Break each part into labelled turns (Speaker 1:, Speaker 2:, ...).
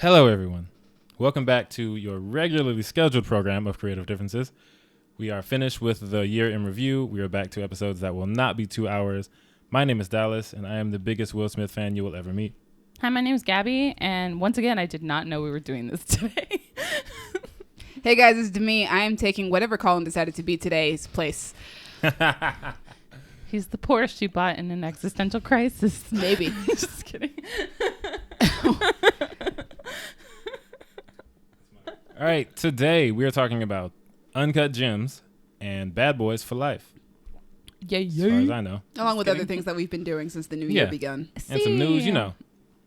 Speaker 1: Hello, everyone. Welcome back to your regularly scheduled program of Creative Differences. We are finished with the year in review. We are back to episodes that will not be 2 hours. My name is Dallas, and I am the biggest Will Smith fan you will ever meet.
Speaker 2: Hi, my name is Gabby, and once again, I did not know we were doing this today.
Speaker 3: Hey guys, it's Demi. I am taking whatever Colin decided to be today's place.
Speaker 2: He's the Porsche you bought in an existential crisis.
Speaker 3: Maybe.
Speaker 2: Just kidding.
Speaker 1: All right, today we are talking about Uncut Gems and Bad Boys for Life.
Speaker 2: Yeah.
Speaker 1: As far as I know.
Speaker 3: Along with other things that we've been doing since the new year begun.
Speaker 1: And some news, you know.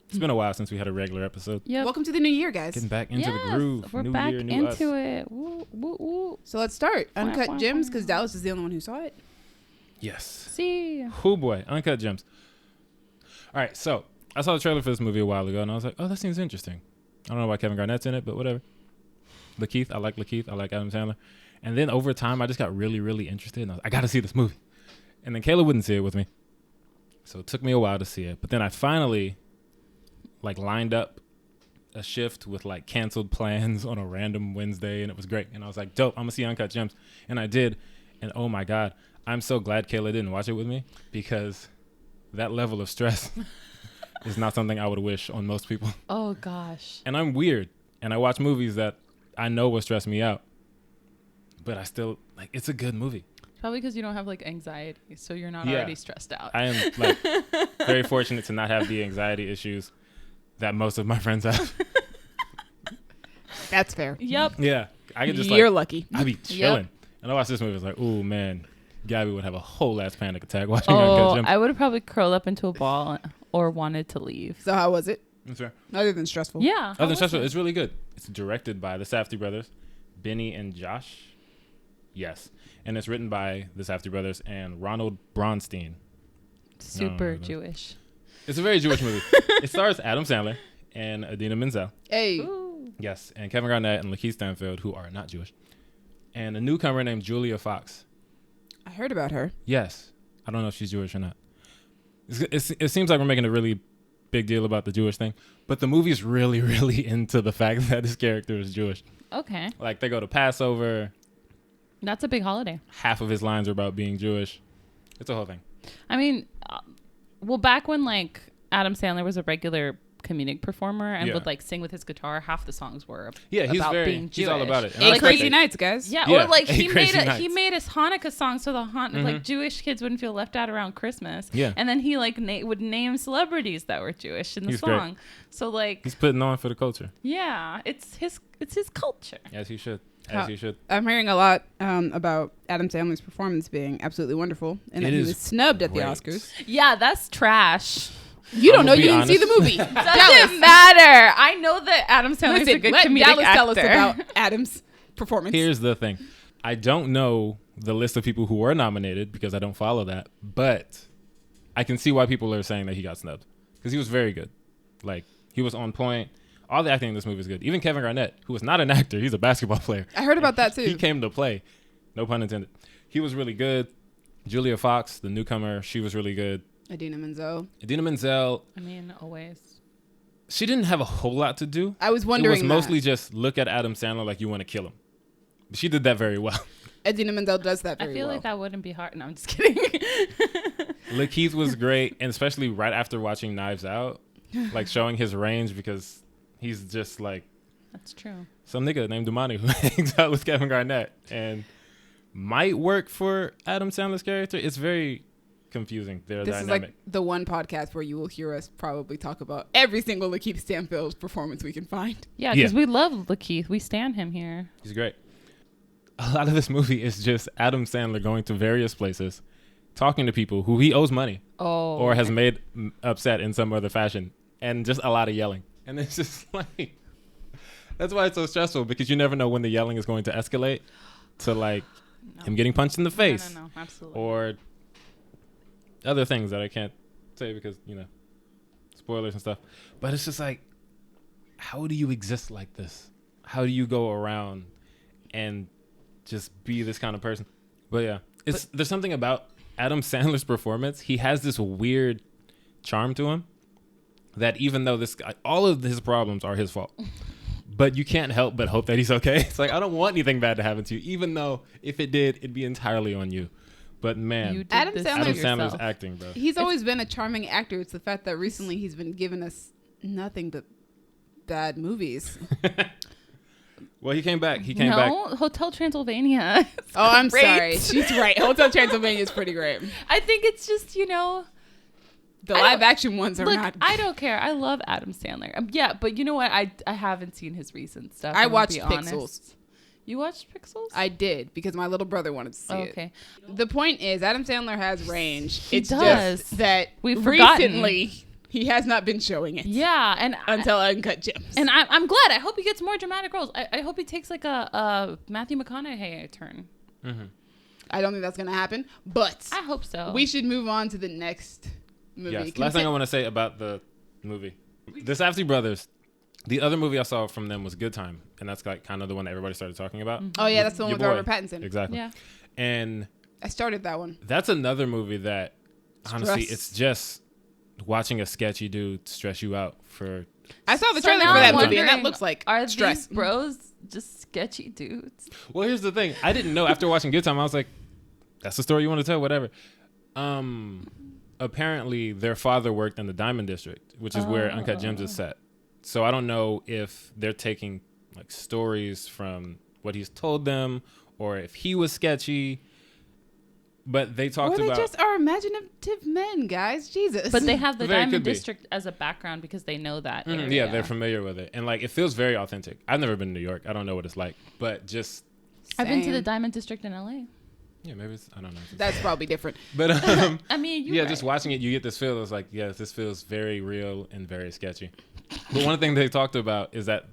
Speaker 1: It's been a while since we had a regular episode.
Speaker 2: Yep.
Speaker 3: Welcome to the new year, guys.
Speaker 1: Getting back into the groove.
Speaker 2: We're
Speaker 1: new
Speaker 2: back
Speaker 1: year, new
Speaker 2: into
Speaker 1: us.
Speaker 2: it. Woo, woo, woo.
Speaker 3: So let's start.
Speaker 2: Wah,
Speaker 3: Uncut
Speaker 2: wah,
Speaker 3: Gems,
Speaker 2: wah.
Speaker 3: because Dallas is the only one who saw it.
Speaker 1: Yes.
Speaker 2: See.
Speaker 1: Oh boy, Uncut Gems. All right, so I saw the trailer for this movie a while ago, and I was like, oh, that seems interesting. I don't know why Kevin Garnett's in it, but whatever. Lakeith, I like Lakeith. I like Adam Sandler. And then over time, I just got really, really interested, and I was like, I got to see this movie. And then Kayla wouldn't see it with me. So it took me a while to see it. But then I finally, lined up a shift with, canceled plans on a random Wednesday, and it was great. And I was like, dope, I'm going to see Uncut Gems. And I did. And oh, my God, I'm so glad Kayla didn't watch it with me, because that level of stress is not something I would wish on most people.
Speaker 2: Oh, gosh.
Speaker 1: And I'm weird, and I watch movies that I know will stress me out, but I still, it's a good movie.
Speaker 2: Probably because you don't have, anxiety, so you're not already stressed out.
Speaker 1: I am, very fortunate to not have the anxiety issues that most of my friends have.
Speaker 3: That's fair.
Speaker 2: Yep.
Speaker 1: Yeah. I could just,
Speaker 3: You're lucky.
Speaker 1: I'd be chilling. And I watched this movie, I was like, ooh, man, Gabby would have a whole ass panic attack watching Uncut Gems.
Speaker 2: I would have probably curled up into a ball or wanted to leave.
Speaker 3: So how was it?
Speaker 1: That's fair.
Speaker 3: Other than stressful.
Speaker 2: Yeah.
Speaker 1: Other than stressful, it's really good. It's directed by the Safdie brothers, Benny and Josh. Yes. And it's written by the Safdie brothers and Ronald Bronstein.
Speaker 2: Super Jewish.
Speaker 1: It's a very Jewish movie. It stars Adam Sandler and Idina Menzel.
Speaker 3: Hey.
Speaker 2: Ooh.
Speaker 1: Yes. And Kevin Garnett and Lakeith Stanfield, who are not Jewish. And a newcomer named Julia Fox.
Speaker 3: I heard about her.
Speaker 1: Yes. I don't know if she's Jewish or not. It seems like we're making a really big deal about the Jewish thing, but the movie's really, really into the fact that this character is Jewish.
Speaker 2: Okay.
Speaker 1: They go to Passover.
Speaker 2: That's a big holiday.
Speaker 1: Half of his lines are about being Jewish. It's a whole thing.
Speaker 2: I mean, back when Adam Sandler was a regular comedic performer and would sing with his guitar, half the songs were about being Jewish.
Speaker 1: He's all about it.
Speaker 3: Eight Crazy Nights, guys.
Speaker 2: Yeah,
Speaker 1: Yeah,
Speaker 2: or he
Speaker 1: Eight
Speaker 2: made his Hanukkah song so the Jewish kids wouldn't feel left out around Christmas.
Speaker 1: Yeah.
Speaker 2: And then he would name celebrities that were Jewish in the
Speaker 1: He's
Speaker 2: song.
Speaker 1: great.
Speaker 2: So
Speaker 1: he's putting on for the culture.
Speaker 2: yeah, it's his culture.
Speaker 1: As he should.
Speaker 3: As I'm hearing a lot about Adam Sandler's performance being absolutely wonderful, and that he was snubbed at the Oscars.
Speaker 2: Yeah, that's trash.
Speaker 3: You don't know. You didn't see the movie.
Speaker 2: Doesn't matter. I know that Adam Sandler is a good
Speaker 3: let
Speaker 2: comedic
Speaker 3: Dallas
Speaker 2: actor.
Speaker 3: tell us about Adam's performance.
Speaker 1: Here's the thing. I don't know the list of people who were nominated because I don't follow that, but I can see why people are saying that he got snubbed, because he was very good. He was on point. All the acting in this movie is good. Even Kevin Garnett, who is not an actor, he's a basketball player.
Speaker 3: I heard about that too.
Speaker 1: He came to play. No pun intended. He was really good. Julia Fox, the newcomer, she was really good.
Speaker 3: Idina Menzel.
Speaker 1: Idina Menzel,
Speaker 2: I mean, always.
Speaker 1: she didn't have a whole lot to do.
Speaker 3: I was wondering.
Speaker 1: It was mostly just look at Adam Sandler like you want to kill him. She did that very well.
Speaker 3: Idina Menzel does that very well.
Speaker 2: I feel like that wouldn't be hard. No, I'm just kidding.
Speaker 1: Lakeith was great, and especially right after watching Knives Out, showing his range, because he's just
Speaker 2: That's true.
Speaker 1: some nigga named Dumani who hangs out with Kevin Garnett and might work for Adam Sandler's character. It's very confusing, their
Speaker 3: this
Speaker 1: dynamic.
Speaker 3: is the one podcast where you will hear us probably talk about every single Lakeith Stanfield performance we can find.
Speaker 2: Yeah, because we love Lakeith. We stand him here.
Speaker 1: He's great. A lot of this movie is just Adam Sandler going to various places, talking to people who he owes money or has made upset in some other fashion, and just a lot of yelling. And it's just that's why it's so stressful, because you never know when the yelling is going to escalate to him getting punched in the face.
Speaker 2: No, absolutely.
Speaker 1: Or other things that I can't say because, spoilers and stuff. But it's just how do you exist like this? How do you go around and just be this kind of person? But yeah, there's something about Adam Sandler's performance. He has this weird charm to him. that even though this guy, all of his problems are his fault, but you can't help but hope that he's okay. It's like, I don't want anything bad to happen to you, even though if it did, it'd be entirely on you. But man,
Speaker 3: Adam Sandler's
Speaker 1: acting, bro.
Speaker 3: He's always been a charming actor. It's the fact that recently he's been giving us nothing but bad movies.
Speaker 1: Well, he came back. Back.
Speaker 2: Hotel Transylvania.
Speaker 3: I'm sorry. She's right. Hotel Transylvania is pretty great.
Speaker 2: I think it's just,
Speaker 3: the live action ones are not.
Speaker 2: I don't care. I love Adam Sandler. Yeah, but you know what? I haven't seen his recent stuff.
Speaker 3: I watched Pixels.
Speaker 2: You watched Pixels?
Speaker 3: I did, because my little brother wanted to see it.
Speaker 2: Okay.
Speaker 3: The point is, Adam Sandler has range.
Speaker 2: He does.
Speaker 3: Just that
Speaker 2: We've
Speaker 3: recently he has not been showing it.
Speaker 2: Yeah, and
Speaker 3: until Uncut Gems.
Speaker 2: And I'm glad. I hope he gets more dramatic roles. I hope he takes like a Matthew McConaughey turn.
Speaker 1: Mm-hmm.
Speaker 3: I don't think that's going to happen, but
Speaker 2: I hope so.
Speaker 3: We should move on to the next movie.
Speaker 1: Yes. Last thing I want to say about the movie. The Safdie brothers. The other movie I saw from them was Good Time, and that's like kind of the one that everybody started talking about.
Speaker 3: Mm-hmm. Oh yeah, that's the one with Robert Pattinson.
Speaker 1: Exactly.
Speaker 2: Yeah.
Speaker 1: And
Speaker 3: I started that one.
Speaker 1: That's another movie that honestly, it's just watching a sketchy dude stress you out for.
Speaker 3: I saw the trailer for that movie, and that looks like
Speaker 2: are
Speaker 3: stress.
Speaker 2: These bros just sketchy dudes?
Speaker 1: Well, here's the thing. I didn't know after watching Good Time. I was like, that's the story you want to tell, whatever. Apparently, their father worked in the Diamond District, which is where Uncut Gems is set. So I don't know if they're taking like stories from what he's told them, or if he was sketchy. But they talked about.
Speaker 3: Or they just are imaginative men, guys. Jesus.
Speaker 2: But they have the Diamond District as a background because they know that area.
Speaker 1: Yeah, they're familiar with it, and like it feels very authentic. I've never been to New York. I don't know what it's like, but just.
Speaker 2: I've been to the Diamond District in LA.
Speaker 1: Yeah, maybe it's. I don't know.
Speaker 3: That's probably different.
Speaker 1: But
Speaker 2: I mean,
Speaker 1: just watching it, you get this feel. It's like, yes, this feels very real and very sketchy. But one thing they talked about is that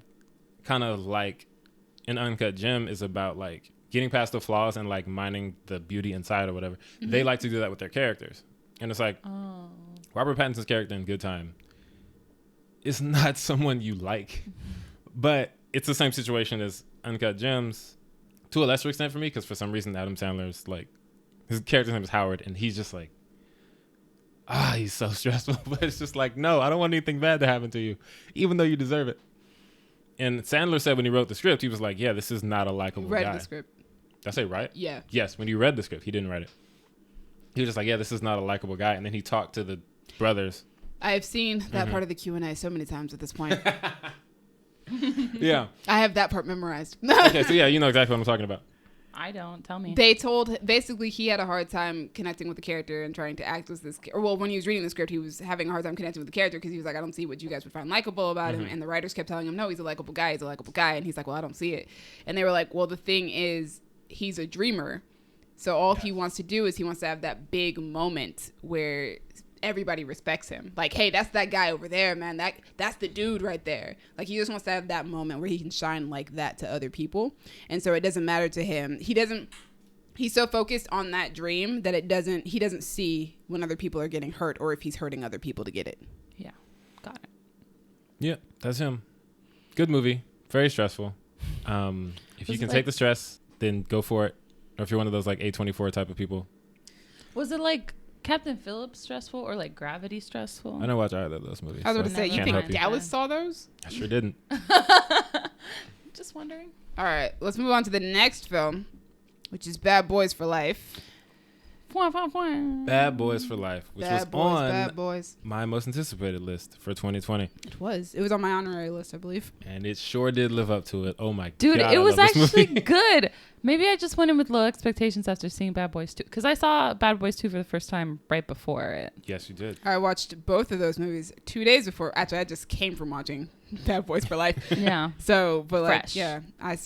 Speaker 1: kind of like an Uncut Gem is about like getting past the flaws and like mining the beauty inside or whatever. Mm-hmm. They like to do that with their characters. And it's like Robert Pattinson's character in Good Time is not someone you like. But it's the same situation as Uncut Gems to a lesser extent for me, because for some reason Adam Sandler's like, his character's name is Howard, and he's just like, he's so stressful. But it's just like, no, I don't want anything bad to happen to you, even though you deserve it. And Sandler said when he wrote the script, he was like, yeah, this is not a likable guy.
Speaker 3: Read the script.
Speaker 1: Did I say right?
Speaker 3: Yeah.
Speaker 1: Yes, when he read the script, he didn't write it. He was just like, yeah, this is not a likable guy. And then he talked to the brothers.
Speaker 3: I have seen that part of the Q&A so many times at this point.
Speaker 1: Yeah.
Speaker 3: I have that part memorized.
Speaker 1: Okay, so yeah, you know exactly what I'm talking about.
Speaker 2: I don't. Tell me.
Speaker 3: They told, basically, he had a hard time connecting with the character and trying to act as this. Or, well, when he was reading the script, he was having a hard time connecting with the character because he was like, I don't see what you guys would find likable about him. And the writers kept telling him, no, he's a likable guy. He's a likable guy. And he's like, well, I don't see it. And they were like, well, the thing is, he's a dreamer. So all he wants to do is he wants to have that big moment where everybody respects him. Like, hey, that's that guy over there, man. That's the dude right there. Like, he just wants to have that moment where he can shine like that to other people. And so it doesn't matter to him. He's so focused on that dream that he doesn't see when other people are getting hurt or if he's hurting other people to get it.
Speaker 2: Yeah. Got it.
Speaker 1: Yeah, that's him. Good movie. Very stressful. If you can take the stress, then go for it. Or if you're one of those like A24 type of people.
Speaker 2: Was it like Captain Phillips stressful or like Gravity stressful?
Speaker 1: I didn't watch either of those movies.
Speaker 3: I was going to say, you think Dallas saw those?
Speaker 1: I sure didn't.
Speaker 2: Just wondering.
Speaker 3: All right, let's move on to the next film, which is Bad Boys for Life.
Speaker 1: Bad Boys for Life, which was on
Speaker 3: Bad Boys.
Speaker 1: my most anticipated list for 2020.
Speaker 3: It was on my honorary list, I believe.
Speaker 1: And it sure did live up to it. Oh my
Speaker 2: Dude,
Speaker 1: God.
Speaker 2: it was actually good. Maybe I just went in with low expectations after seeing Bad Boys 2. Because I saw Bad Boys 2 for the first time right before it.
Speaker 1: Yes, you did.
Speaker 3: I watched both of those movies 2 days before. Actually, I just came from watching Bad Boys for Life.
Speaker 2: Yeah.
Speaker 3: So, but like,
Speaker 2: fresh.
Speaker 3: yeah, I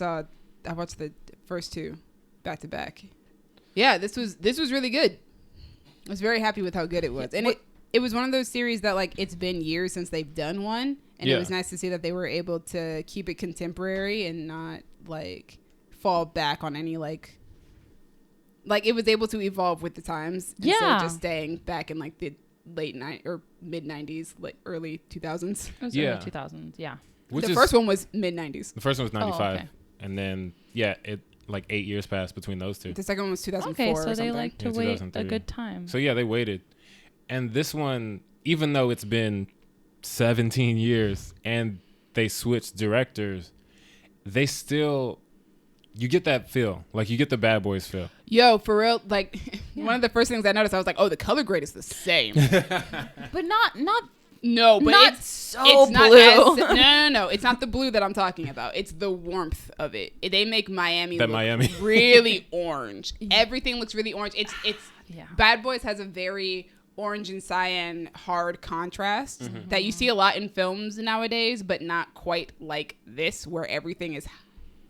Speaker 3: watched the first two back to back. Yeah, this was really good. I was very happy with how good it was. And it was one of those series that, like, it's been years since they've done one. And it was nice to see that they were able to keep it contemporary and not, like, fall back on any, like, it was able to evolve with the times. Instead of just staying back in, like, the mid-90s, like, early 2000s.
Speaker 2: It was early 2000s, yeah.
Speaker 3: The first one was mid-90s.
Speaker 1: The first one was 95.
Speaker 2: Oh, okay.
Speaker 1: And then, it... like 8 years passed between those two.
Speaker 3: The second one was 2004.
Speaker 2: Okay, so
Speaker 3: or something.
Speaker 2: they like to wait a good time.
Speaker 1: So yeah, they waited. And this one, even though it's been 17 years and they switched directors, they still, you get that feel. Like, you get the Bad Boys feel.
Speaker 3: Yo, for real, like, one of the first things I noticed, I was like, oh, the color grade is the same.
Speaker 2: But not
Speaker 3: no, but
Speaker 2: not
Speaker 3: it's
Speaker 2: so
Speaker 3: it's
Speaker 2: blue.
Speaker 3: No. It's not the blue that I'm talking about. It's the warmth of it. They make Miami look
Speaker 1: Miami.
Speaker 3: really orange. Everything looks really orange. It's
Speaker 2: Yeah.
Speaker 3: Bad Boys has a very orange and cyan hard contrast that you see a lot in films nowadays, but not quite like this, where everything is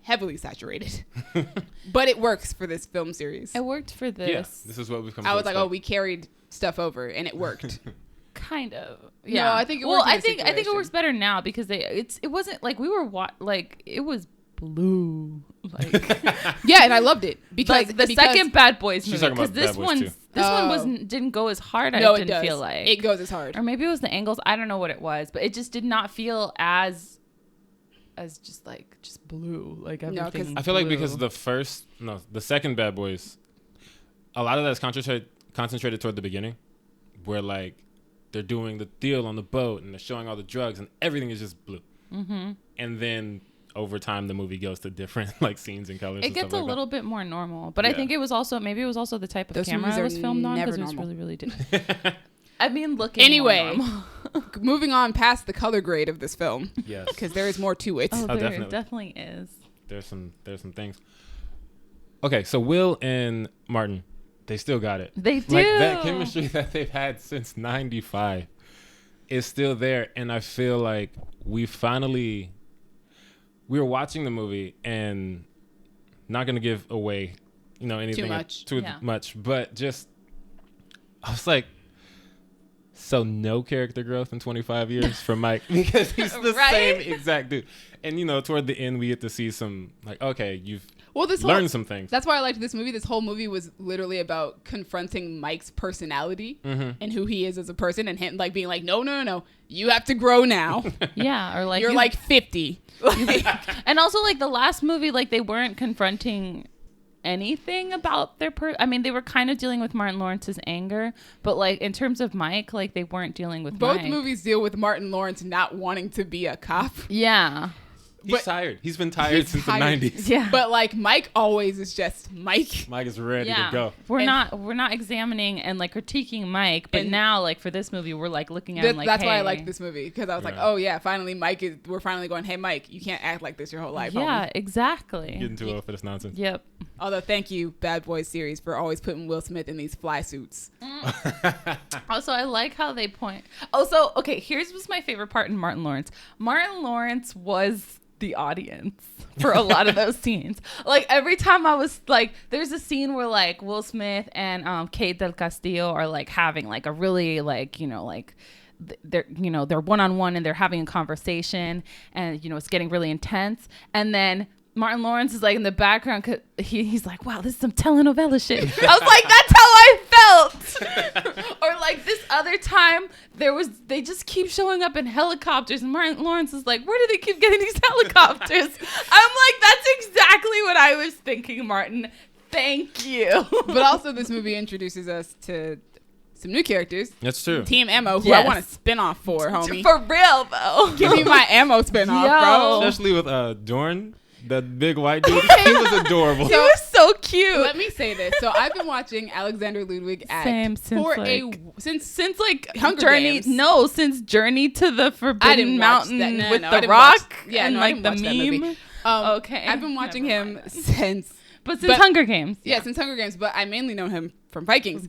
Speaker 3: heavily saturated. But it works for this film series.
Speaker 2: It worked for this.
Speaker 1: Yeah, this is what we've come to
Speaker 3: I was like,
Speaker 1: expect.
Speaker 3: oh, we carried stuff over, and it worked.
Speaker 2: Kind of.
Speaker 3: Yeah. No, I think it
Speaker 2: well,
Speaker 3: worked in
Speaker 2: I
Speaker 3: this
Speaker 2: think it
Speaker 3: situation.
Speaker 2: works better now because it wasn't like we were like it was blue. Like
Speaker 3: Yeah, and I loved it because
Speaker 2: the second Bad Boys
Speaker 1: She's
Speaker 2: movie,
Speaker 1: talking about
Speaker 2: because
Speaker 1: Bad Boys too.
Speaker 2: this one didn't go as hard.
Speaker 3: No,
Speaker 2: I
Speaker 3: it
Speaker 2: didn't
Speaker 3: does.
Speaker 2: feel like
Speaker 3: It goes as hard.
Speaker 2: or maybe it was the angles. I don't know what it was, but it just did not feel as just blue. Like everything.
Speaker 1: I feel like
Speaker 2: blue.
Speaker 1: because the second Bad Boys, a lot of that's concentrated toward the beginning, where like they're doing the deal on the boat and they're showing all the drugs and everything is just blue. Mm-hmm. And then over time the movie goes to different like scenes and colors.
Speaker 2: It gets a little bit more normal, but I think it was also the type of
Speaker 3: Those
Speaker 2: camera
Speaker 3: movies
Speaker 2: it
Speaker 3: are
Speaker 2: was filmed on
Speaker 3: never
Speaker 2: because it was
Speaker 3: normal.
Speaker 2: really different. I mean, looking
Speaker 3: Anyway,
Speaker 2: more normal.
Speaker 3: moving on past the color grade of this film.
Speaker 1: Yes.
Speaker 3: Because there is more to it.
Speaker 2: Oh, there
Speaker 1: definitely.
Speaker 2: definitely is.
Speaker 1: There's some things. Okay, so Will and Martin, they still got it.
Speaker 2: They do.
Speaker 1: Like that chemistry that they've had since '95 is still there, and I feel like we were watching the movie and not gonna give away, anything too much, but just I was like, so no character growth in 25 years for Mike because he's the same exact dude. And toward the end we get to see some like, okay, you've learned some things.
Speaker 3: That's why I liked this movie. This whole movie was literally about confronting Mike's personality and who he is as a person, and him like being like, no, you have to grow now.
Speaker 2: Yeah, or like
Speaker 3: you're like 50.
Speaker 2: And also like the last movie, like they weren't confronting anything about their I mean, they were kind of dealing with Martin Lawrence's anger, but like in terms of Mike, like they weren't dealing with
Speaker 3: both
Speaker 2: Mike.
Speaker 3: movies deal with Martin Lawrence not wanting to be a cop.
Speaker 2: Yeah.
Speaker 1: He's tired. He's been tired since the 90s.
Speaker 2: Yeah.
Speaker 3: But like Mike always is just Mike.
Speaker 1: Mike is ready to go.
Speaker 2: We're not examining and like critiquing Mike, but now like for this movie we're like looking at him like,
Speaker 3: that's
Speaker 2: hey.
Speaker 3: why I like this movie, because I was like, oh yeah, finally we're finally going, hey Mike, you can't act like this your whole life.
Speaker 2: Yeah,
Speaker 3: homie.
Speaker 2: exactly.
Speaker 1: Getting too old for this nonsense.
Speaker 2: Yep.
Speaker 3: Although thank you Bad Boys series for always putting Will Smith in these fly suits.
Speaker 2: Also, I like how they point. Also, okay, here's what's my favorite part in Martin Lawrence. Martin Lawrence was the audience for a lot of those scenes. Like every time I was like, there's a scene where like Will Smith and Kate del Castillo are like having like a really like, they're one-on-one and they're having a conversation and it's getting really intense, and then Martin Lawrence is like in the background. He's like, wow, this is some telenovela shit. I was like, that's how I felt. Or like this other time, they just keep showing up in helicopters, and Martin Lawrence is like, where do they keep getting these helicopters? I'm like, that's exactly what I was thinking, Martin. Thank you.
Speaker 3: But also this movie introduces us to some new characters.
Speaker 1: That's true.
Speaker 3: Team Ammo, who I want a spin-off for, homie.
Speaker 2: For real, though.
Speaker 3: Give me my Ammo spin-off, bro.
Speaker 1: Especially with Dorn. That big white dude, he was adorable.
Speaker 2: He was so cute.
Speaker 3: Let me say this. So I've been watching Alexander Ludwig act since
Speaker 2: Journey. No, since Journey to the Forbidden Mountain with The Rock and like the meme. Okay,
Speaker 3: I've been watching him since
Speaker 2: Hunger Games.
Speaker 3: Yeah, since Hunger Games. But I mainly know him from Vikings.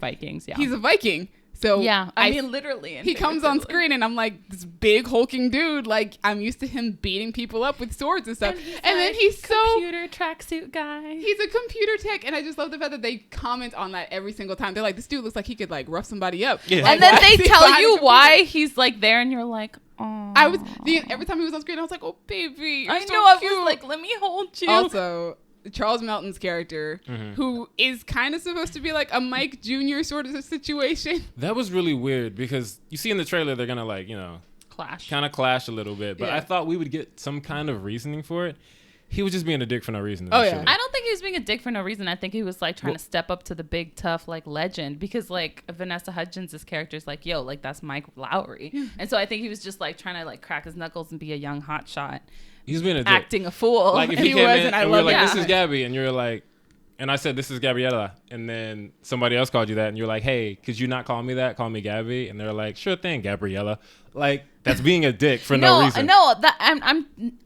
Speaker 2: Yeah,
Speaker 3: he's a Viking. So
Speaker 2: yeah, I mean literally.
Speaker 3: He comes on screen and I'm like, this big hulking dude. Like I'm used to him beating people up with swords and stuff. And then he's
Speaker 2: computer tracksuit guy.
Speaker 3: He's a computer tech, and I just love the fact that they comment on that every single time. They're like, this dude looks like he could like rough somebody up.
Speaker 1: Yeah.
Speaker 3: Like,
Speaker 2: and then they tell you why he's like there, and you're like, oh.
Speaker 3: Every time he was on screen, I was like, oh baby,
Speaker 2: I know. I was like, let me hold you.
Speaker 3: Also, Charles Melton's character, who is kind of supposed to be like a Mike Jr. sort of a situation.
Speaker 1: That was really weird because you see in the trailer they're gonna clash a little bit, but I thought we would get some kind of reasoning for it. He was just being a dick for no reason.
Speaker 3: Oh, yeah.
Speaker 2: I don't think he was being a dick for no reason. I think he was like trying to step up to the big tough like legend, because like Vanessa Hudgens' character is like, yo, like that's Mike Lowry. And so I think he was just like trying to like crack his knuckles and be a young hotshot.
Speaker 1: He's being a dick.
Speaker 2: Acting a fool.
Speaker 1: Like if
Speaker 3: He
Speaker 1: he came
Speaker 3: was,
Speaker 1: in
Speaker 3: and I
Speaker 1: and we were
Speaker 3: love
Speaker 1: like,
Speaker 3: it.
Speaker 1: this is Gabby, and you're like, and I said, this is Gabriella, and then somebody else called you that, and you're like, hey, could you not call me that? Call me Gabby. And they're like, sure thing, Gabriella. Like, that's being a dick for no reason.
Speaker 2: No, that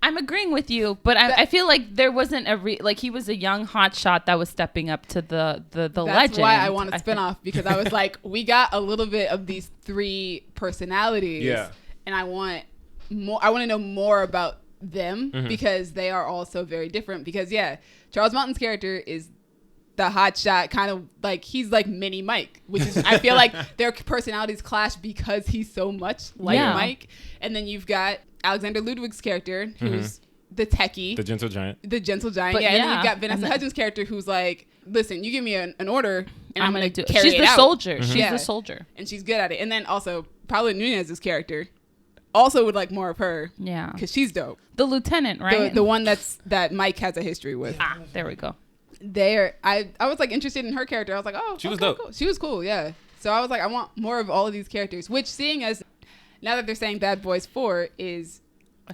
Speaker 2: I'm agreeing with you, but I feel like there wasn't like he was a young hotshot that was stepping up to the legend.
Speaker 3: That's why I want a spinoff, because I was like, we got a little bit of these three personalities.
Speaker 1: Yeah.
Speaker 3: And I want more. I want to know more about them because they are all so very different. Because yeah, Charles Melton's character is the hotshot, kind of like he's like mini Mike, which is I feel like their personalities clash because he's so much like Mike. And then you've got Alexander Ludwig's character, who's the techie,
Speaker 1: The gentle giant.
Speaker 3: but and then you've got Vanessa Hudgens' character, who's like, listen, you give me an order and I'm gonna
Speaker 2: do it.
Speaker 3: carry
Speaker 2: She's
Speaker 3: it
Speaker 2: the
Speaker 3: out.
Speaker 2: soldier. She's the soldier,
Speaker 3: and she's good at it. And then also Paula Nunez's character also would like more of her, because she's dope.
Speaker 2: The lieutenant, right?
Speaker 3: The one that Mike has a history with.
Speaker 2: There we go.
Speaker 3: I was like interested in her character. I was like, oh,
Speaker 1: she was dope.
Speaker 3: Cool. She was cool, yeah. So I was like, I want more of all of these characters. Which, seeing as now that they're saying Bad Boys 4 is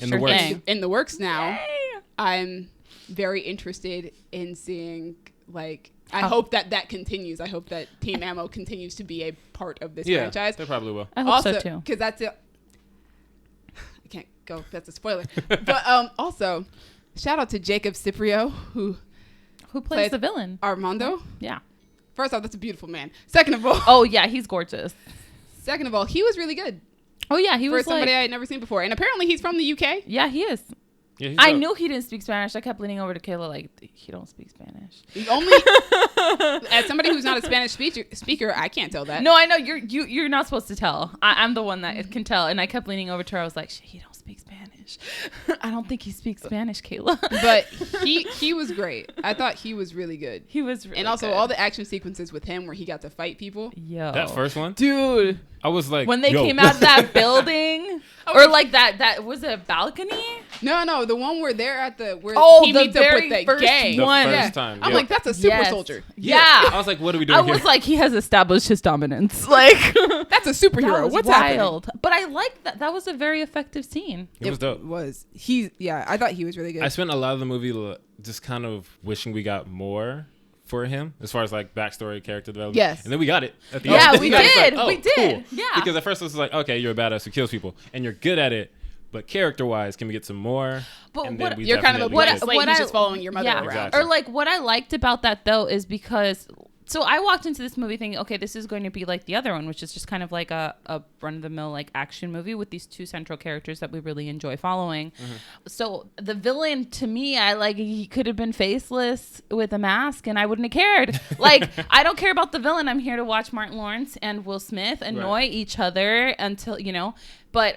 Speaker 1: In the works.
Speaker 3: in the works now,
Speaker 2: Yay.
Speaker 3: I'm very interested in seeing like. I hope that continues. I hope that Team Ammo continues to be a part of this franchise.
Speaker 1: They probably will.
Speaker 2: I hope so too.
Speaker 3: Because that's it. I can't go. That's a spoiler. But also, shout out to Jacob Ciprio, who
Speaker 2: plays the villain?
Speaker 3: Armando.
Speaker 2: Yeah.
Speaker 3: First off, that's a beautiful man. Second of all,
Speaker 2: Oh yeah, he's gorgeous.
Speaker 3: he was really good
Speaker 2: Oh yeah, he
Speaker 3: for
Speaker 2: was
Speaker 3: somebody
Speaker 2: like,
Speaker 3: I had never seen before. And apparently he's from the UK.
Speaker 2: yeah, he is.
Speaker 1: Yeah, he's
Speaker 2: I
Speaker 1: dope.
Speaker 2: knew he didn't speak Spanish. I kept leaning over to Kayla like, he don't speak Spanish.
Speaker 3: The only as somebody who's not a Spanish speaker, I can't tell that.
Speaker 2: No, I know you're not supposed to tell. I'm the one that can tell. And I kept leaning over to her. I was like, he don't speak Spanish. I don't think he speaks Spanish, Kayla.
Speaker 3: But he was great. I thought he was really good.
Speaker 2: He was really
Speaker 3: And also
Speaker 2: good.
Speaker 3: all the action sequences with him where he got to fight people.
Speaker 2: Yo.
Speaker 1: That first one,
Speaker 2: Dude.
Speaker 1: I was like,
Speaker 2: When they
Speaker 1: yo.
Speaker 2: came out of that building, or like that was it a balcony?
Speaker 3: No, the one where they're at where
Speaker 2: Oh,
Speaker 3: he
Speaker 2: the
Speaker 3: meets up with
Speaker 2: very
Speaker 3: the
Speaker 2: first
Speaker 3: gang.
Speaker 1: The
Speaker 2: one.
Speaker 1: first time.
Speaker 3: I'm
Speaker 1: yeah.
Speaker 3: like, that's a super
Speaker 2: Yes.
Speaker 3: soldier.
Speaker 2: Yeah.
Speaker 1: I was like, what are we doing
Speaker 2: I
Speaker 1: here?
Speaker 2: was like, he has established his dominance. Like,
Speaker 3: That's a
Speaker 2: that
Speaker 3: superhero.
Speaker 2: was
Speaker 3: What's
Speaker 2: wild.
Speaker 3: happening?
Speaker 2: But I like that. That was a very effective scene.
Speaker 1: It was dope.
Speaker 3: I thought he was really good.
Speaker 1: I spent a lot of the movie just kind of wishing we got more for him as far as like backstory, character development.
Speaker 3: Yes.
Speaker 1: And then we got it at the
Speaker 2: Yeah,
Speaker 1: end.
Speaker 2: we
Speaker 1: got it. It's
Speaker 2: did.
Speaker 1: like,
Speaker 2: We did.
Speaker 1: cool.
Speaker 2: Yeah.
Speaker 1: Because at first it was like, okay, you're a badass who kills people and you're good at it, but character wise, can we get some more?
Speaker 2: But
Speaker 1: And
Speaker 2: what-
Speaker 1: then we
Speaker 3: You're kind of a
Speaker 1: definitely
Speaker 3: blank
Speaker 1: did.
Speaker 3: slate who's just following your mother
Speaker 2: yeah.
Speaker 3: around.
Speaker 1: Exactly.
Speaker 2: Or like what I liked about that though is because so I walked into this movie thinking, okay, this is going to be like the other one, which is just kind of like a run-of-the-mill like action movie with these two central characters that we really enjoy following. So the villain, to me, he could have been faceless with a mask and I wouldn't have cared. Like, I don't care about the villain. I'm here to watch Martin Lawrence and Will Smith annoy each other until, but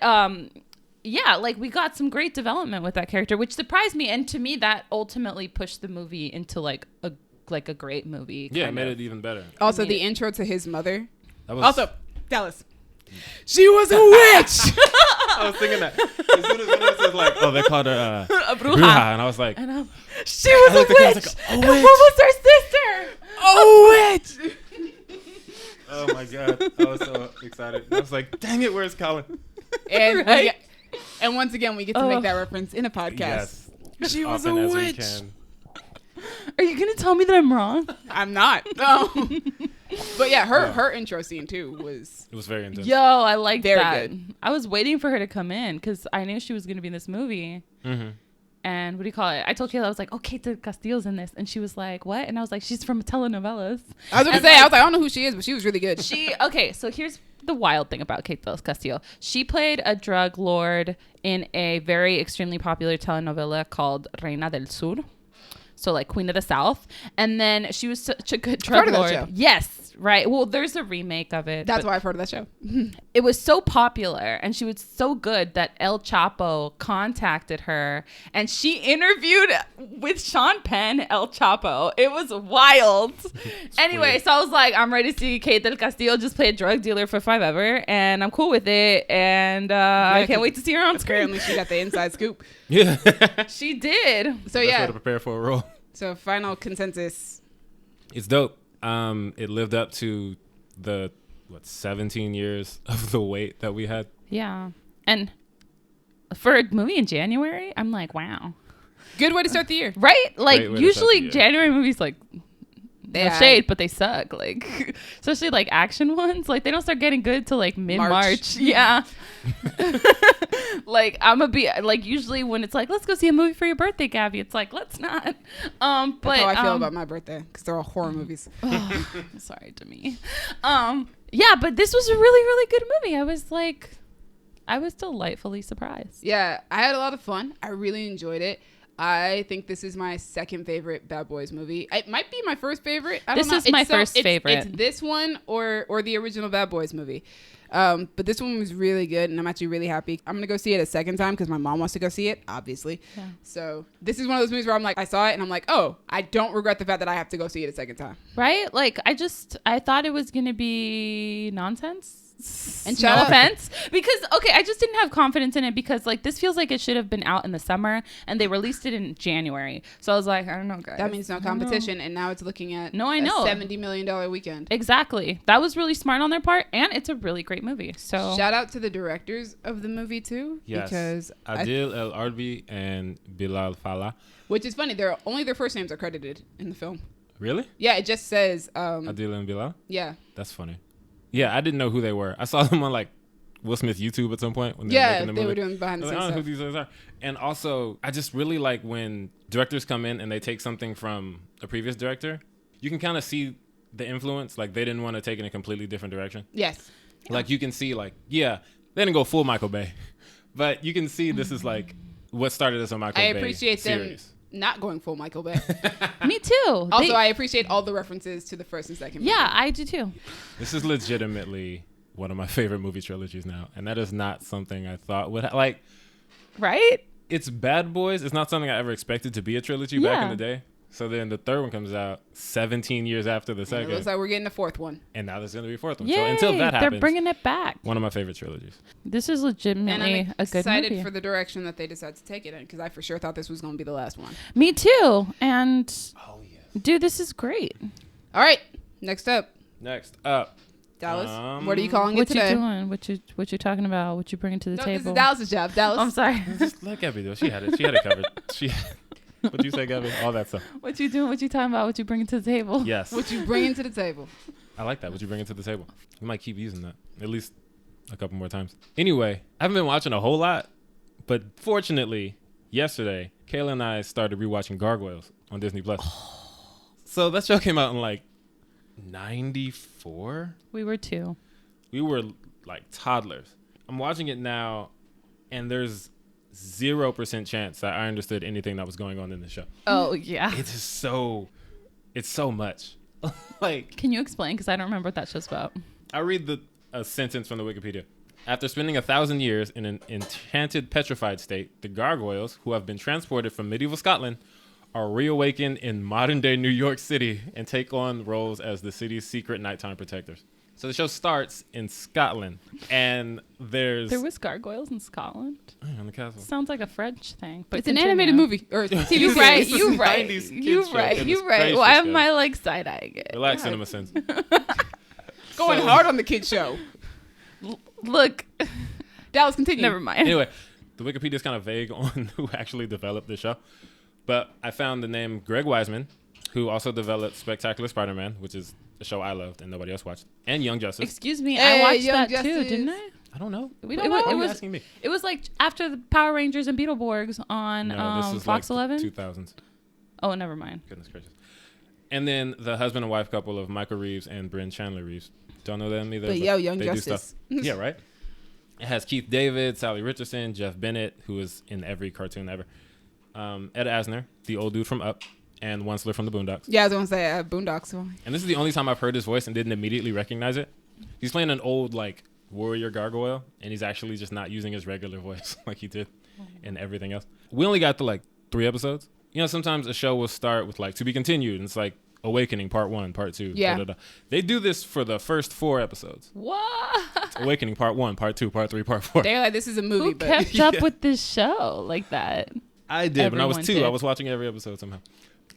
Speaker 2: yeah, like we got some great development with that character, which surprised me. And to me, that ultimately pushed the movie into like a great movie.
Speaker 1: Yeah, it
Speaker 2: kind
Speaker 1: made
Speaker 2: of.
Speaker 1: it even better.
Speaker 3: Also, the intro to his mother.
Speaker 1: That was,
Speaker 3: Also, Dallas. She was a witch.
Speaker 1: I was thinking that. As soon as it was like, oh, they called her
Speaker 2: A bruja.
Speaker 1: Bruja, and I was like,
Speaker 2: And she was a
Speaker 1: looked at her, I was
Speaker 2: witch.
Speaker 1: like, a
Speaker 2: And
Speaker 1: witch.
Speaker 2: what was her sister?
Speaker 3: Oh, witch.
Speaker 1: oh my god, I was so excited. I was like, dang it, where's Colin?
Speaker 3: And
Speaker 2: Right?
Speaker 3: and once again, we get to make that reference in a podcast.
Speaker 1: Yes,
Speaker 3: She was
Speaker 1: often
Speaker 3: a
Speaker 1: as we
Speaker 3: witch.
Speaker 1: can.
Speaker 2: Are you gonna tell me that I'm wrong?
Speaker 3: I'm not. No. But yeah, her intro scene too was.
Speaker 1: It was very intense.
Speaker 2: Yo, I like
Speaker 3: Very
Speaker 2: that.
Speaker 3: good.
Speaker 2: I was waiting for her to come in because I knew she was gonna be in this movie.
Speaker 1: Mm-hmm.
Speaker 2: And what do you call it? I told Kayla, I was like, oh, Kate Castillo's in this. And she was like, what? And I was like, she's from telenovelas.
Speaker 3: I was gonna
Speaker 2: And
Speaker 3: say, I
Speaker 2: like-
Speaker 3: was like, I don't know who she is, but she was really good.
Speaker 2: Okay, so here's the wild thing about Kate Castillo. She played a drug lord in a very extremely popular telenovela called Reina del Sur. So like Queen of the South. And then she was such a good drug
Speaker 3: heard of that
Speaker 2: lord.
Speaker 3: show.
Speaker 2: Yes. right. Well, there's a remake of it.
Speaker 3: That's why I've heard of that show.
Speaker 2: It was so popular and she was so good that El Chapo contacted her and she interviewed with Sean Penn, El Chapo. It was wild. Anyway, so I was like, I'm ready to see Kate del Castillo just play a drug dealer for forever, and I'm cool with it. And I can't wait to see her on screen.
Speaker 3: Apparently, she got the inside scoop.
Speaker 1: Yeah.
Speaker 2: She did.
Speaker 3: So
Speaker 1: That's
Speaker 3: yeah.
Speaker 1: how to prepare for a role.
Speaker 3: So final consensus.
Speaker 1: It's dope. It lived up to the 17 years of the wait that we had.
Speaker 2: Yeah. And for a movie in January, I'm like, wow.
Speaker 3: Good way to start the year.
Speaker 2: Right? Like,
Speaker 1: Great way to start the
Speaker 2: usually
Speaker 1: year.
Speaker 2: January movies, like, no
Speaker 3: Yeah.
Speaker 2: shade, but they suck. Like, especially like action ones. Like, they don't start getting good till like mid-March. Yeah. Like, I'm gonna be like, usually when it's like, let's go see a movie for your birthday, Gabby, it's like, let's not. But
Speaker 3: That's how I feel about my birthday, because they're all horror movies.
Speaker 2: sorry to me. Yeah, but this was a really, really good movie. I was delightfully surprised.
Speaker 3: Yeah, I had a lot of fun. I really enjoyed it. I think this is my second favorite Bad Boys movie. It might be my first favorite. I don't know.
Speaker 2: This is my first favorite.
Speaker 3: It's this one or the original Bad Boys movie. But this one was really good, and I'm actually really happy. I'm going to go see it a second time because my mom wants to go see it, obviously. Yeah. So this is one of those movies where I'm like, I saw it, and I'm like, oh, I don't regret the fact that I have to go see it a second time.
Speaker 2: Right? Like, I thought it was going to be nonsense.
Speaker 3: And
Speaker 2: No offense, because I just didn't have confidence in it because like this feels like it should have been out in the summer and they released it in January. So I was like, I don't know, guys.
Speaker 3: That means no competition, and now it's looking at
Speaker 2: I know.
Speaker 3: a $70 million weekend.
Speaker 2: Exactly. That was really smart on their part, and it's a really great movie. So
Speaker 3: shout out to the directors of the movie too,
Speaker 1: Yes.
Speaker 3: because
Speaker 1: Adil El Arbi and Bilal Fallah.
Speaker 3: which is funny, only their first names are credited in the film.
Speaker 1: Really?
Speaker 3: Yeah, it just says
Speaker 1: Adil and Bilal?
Speaker 3: yeah.
Speaker 1: That's funny. Yeah, I didn't know who they were. I saw them on like Will Smith's YouTube at some point when they were making the movie.
Speaker 3: They were doing behind the
Speaker 1: I
Speaker 3: scenes
Speaker 1: don't know who
Speaker 3: stuff.
Speaker 1: these guys are. And also, I just really like when directors come in and they take something from a previous director. You can kind of see the influence. Like, they didn't want to take it in a completely different direction.
Speaker 3: Yes.
Speaker 1: Like, you can see, like, yeah, they didn't go full Michael Bay. But you can see this is, like, what started as a Michael
Speaker 3: I
Speaker 1: Bay
Speaker 3: appreciate
Speaker 1: series.
Speaker 3: them not going full Michael Bay.
Speaker 2: me too.
Speaker 3: Also, I appreciate all the references to the first and second movie.
Speaker 2: Yeah, I do too.
Speaker 1: This is legitimately one of my favorite movie trilogies now. And that is not something I thought would like,
Speaker 2: Right?
Speaker 1: it's Bad Boys. It's not something I ever expected to be a trilogy back in the day. So then the third one comes out 17 years after the
Speaker 3: And
Speaker 1: second.
Speaker 3: it looks like we're getting a fourth one.
Speaker 1: And now there's going to be a fourth one.
Speaker 2: Yay,
Speaker 1: So until that happens,
Speaker 2: they're bringing it back.
Speaker 1: one of my favorite trilogies.
Speaker 2: This is
Speaker 3: And
Speaker 2: legitimately
Speaker 3: I'm
Speaker 2: a good
Speaker 3: excited
Speaker 2: movie.
Speaker 3: for the direction that they decide to take it in, because I for sure thought this was going to be the last one.
Speaker 2: Me too. And
Speaker 1: Oh, yeah.
Speaker 2: dude, this is great.
Speaker 3: All right. Next up,
Speaker 1: Next up.
Speaker 3: Dallas. What are you calling
Speaker 2: What
Speaker 3: it
Speaker 2: you
Speaker 3: today?
Speaker 2: doing? What you talking about? What you bringing to the
Speaker 3: No,
Speaker 2: table?
Speaker 3: this is Dallas's job. Dallas.
Speaker 2: I'm sorry.
Speaker 1: Just let Gabby do it. She had it. She had it covered. What'd you say, Gabby? All that stuff.
Speaker 2: What you doing? What you talking about? What you bringing to the table?
Speaker 1: Yes.
Speaker 3: What you bringing to the table?
Speaker 1: I like that. What you bringing to the table? We might keep using that at least a couple more times. Anyway, I haven't been watching a whole lot, but fortunately, yesterday, Kayla and I started rewatching Gargoyles on Disney Plus. So that show came out in like 94.
Speaker 2: We were two.
Speaker 1: We were like toddlers. I'm watching it now, and there's 0% chance that I understood anything that was going on in the show.
Speaker 2: Oh yeah.
Speaker 1: It's just it's so much. Like,
Speaker 2: Can you explain? Because I don't remember what that show's about.
Speaker 1: I read a sentence from the Wikipedia. After spending 1,000 years in an enchanted, petrified state, the gargoyles, who have been transported from medieval Scotland, are reawakened in modern-day New York City and take on roles as the city's secret nighttime protectors. So the show starts in Scotland, and there
Speaker 2: was gargoyles in Scotland.
Speaker 1: on the castle.
Speaker 2: Sounds like a French thing, but
Speaker 3: It's an
Speaker 2: continue.
Speaker 3: animated movie or TV
Speaker 2: You
Speaker 3: series.
Speaker 2: right.
Speaker 1: This is
Speaker 2: You
Speaker 1: 90s
Speaker 2: right.
Speaker 1: kids
Speaker 2: You
Speaker 1: show.
Speaker 2: right.
Speaker 1: Goodness
Speaker 2: You right.
Speaker 1: gracious,
Speaker 2: Why am
Speaker 1: guys.
Speaker 2: I like side eyeing it?
Speaker 1: Relax, Cinema Sins.
Speaker 3: Going hard on the kid show.
Speaker 2: Look,
Speaker 3: Dallas, continue.
Speaker 2: never mind.
Speaker 1: Anyway, the Wikipedia is kind of vague on who actually developed the show, but I found the name Greg Weisman, who also developed Spectacular Spider-Man, which is a show I loved and nobody else watched, and Young Justice.
Speaker 2: Excuse me,
Speaker 3: Hey,
Speaker 2: I watched
Speaker 3: Young
Speaker 2: that too,
Speaker 3: Justice.
Speaker 2: didn't I?
Speaker 1: I don't know.
Speaker 2: We
Speaker 1: Why
Speaker 2: don't know.
Speaker 1: are
Speaker 2: It
Speaker 1: you
Speaker 2: was
Speaker 1: asking me?
Speaker 2: It was like after the Power Rangers and Beetleborgs on
Speaker 1: No, this is
Speaker 2: Fox
Speaker 1: like
Speaker 2: 11.
Speaker 1: 2000s.
Speaker 2: Oh, never mind.
Speaker 1: Goodness gracious. And then the husband and wife couple of Michael Reeves and Bryn Chandler Reeves. Don't know them either.
Speaker 3: But yo, Young
Speaker 1: they do
Speaker 3: Justice.
Speaker 1: stuff. Yeah, right? It has Keith David, Sally Richardson, Jeff Bennett, who is in every cartoon ever, Ed Asner, the old dude from Up, and Onceler from the Boondocks.
Speaker 3: Yeah, I was gonna say Boondocks.
Speaker 1: And this is the only time I've heard his voice and didn't immediately recognize it. He's playing an old like warrior gargoyle, and he's actually just not using his regular voice like he did in everything else. We only got to like 3 episodes. You know, sometimes a show will start with like to be continued, and it's like Awakening Part 1, Part 2.
Speaker 3: Yeah.
Speaker 1: Da, da, da. They do this for the first 4 episodes.
Speaker 2: What?
Speaker 1: Awakening Part 1, Part 2, Part 3, Part 4.
Speaker 3: They're like, this is a movie,
Speaker 2: Who
Speaker 3: but
Speaker 2: kept up with this show like that?
Speaker 1: I did. When I was
Speaker 2: Everyone
Speaker 1: 2,
Speaker 2: did.
Speaker 1: I was watching every episode somehow.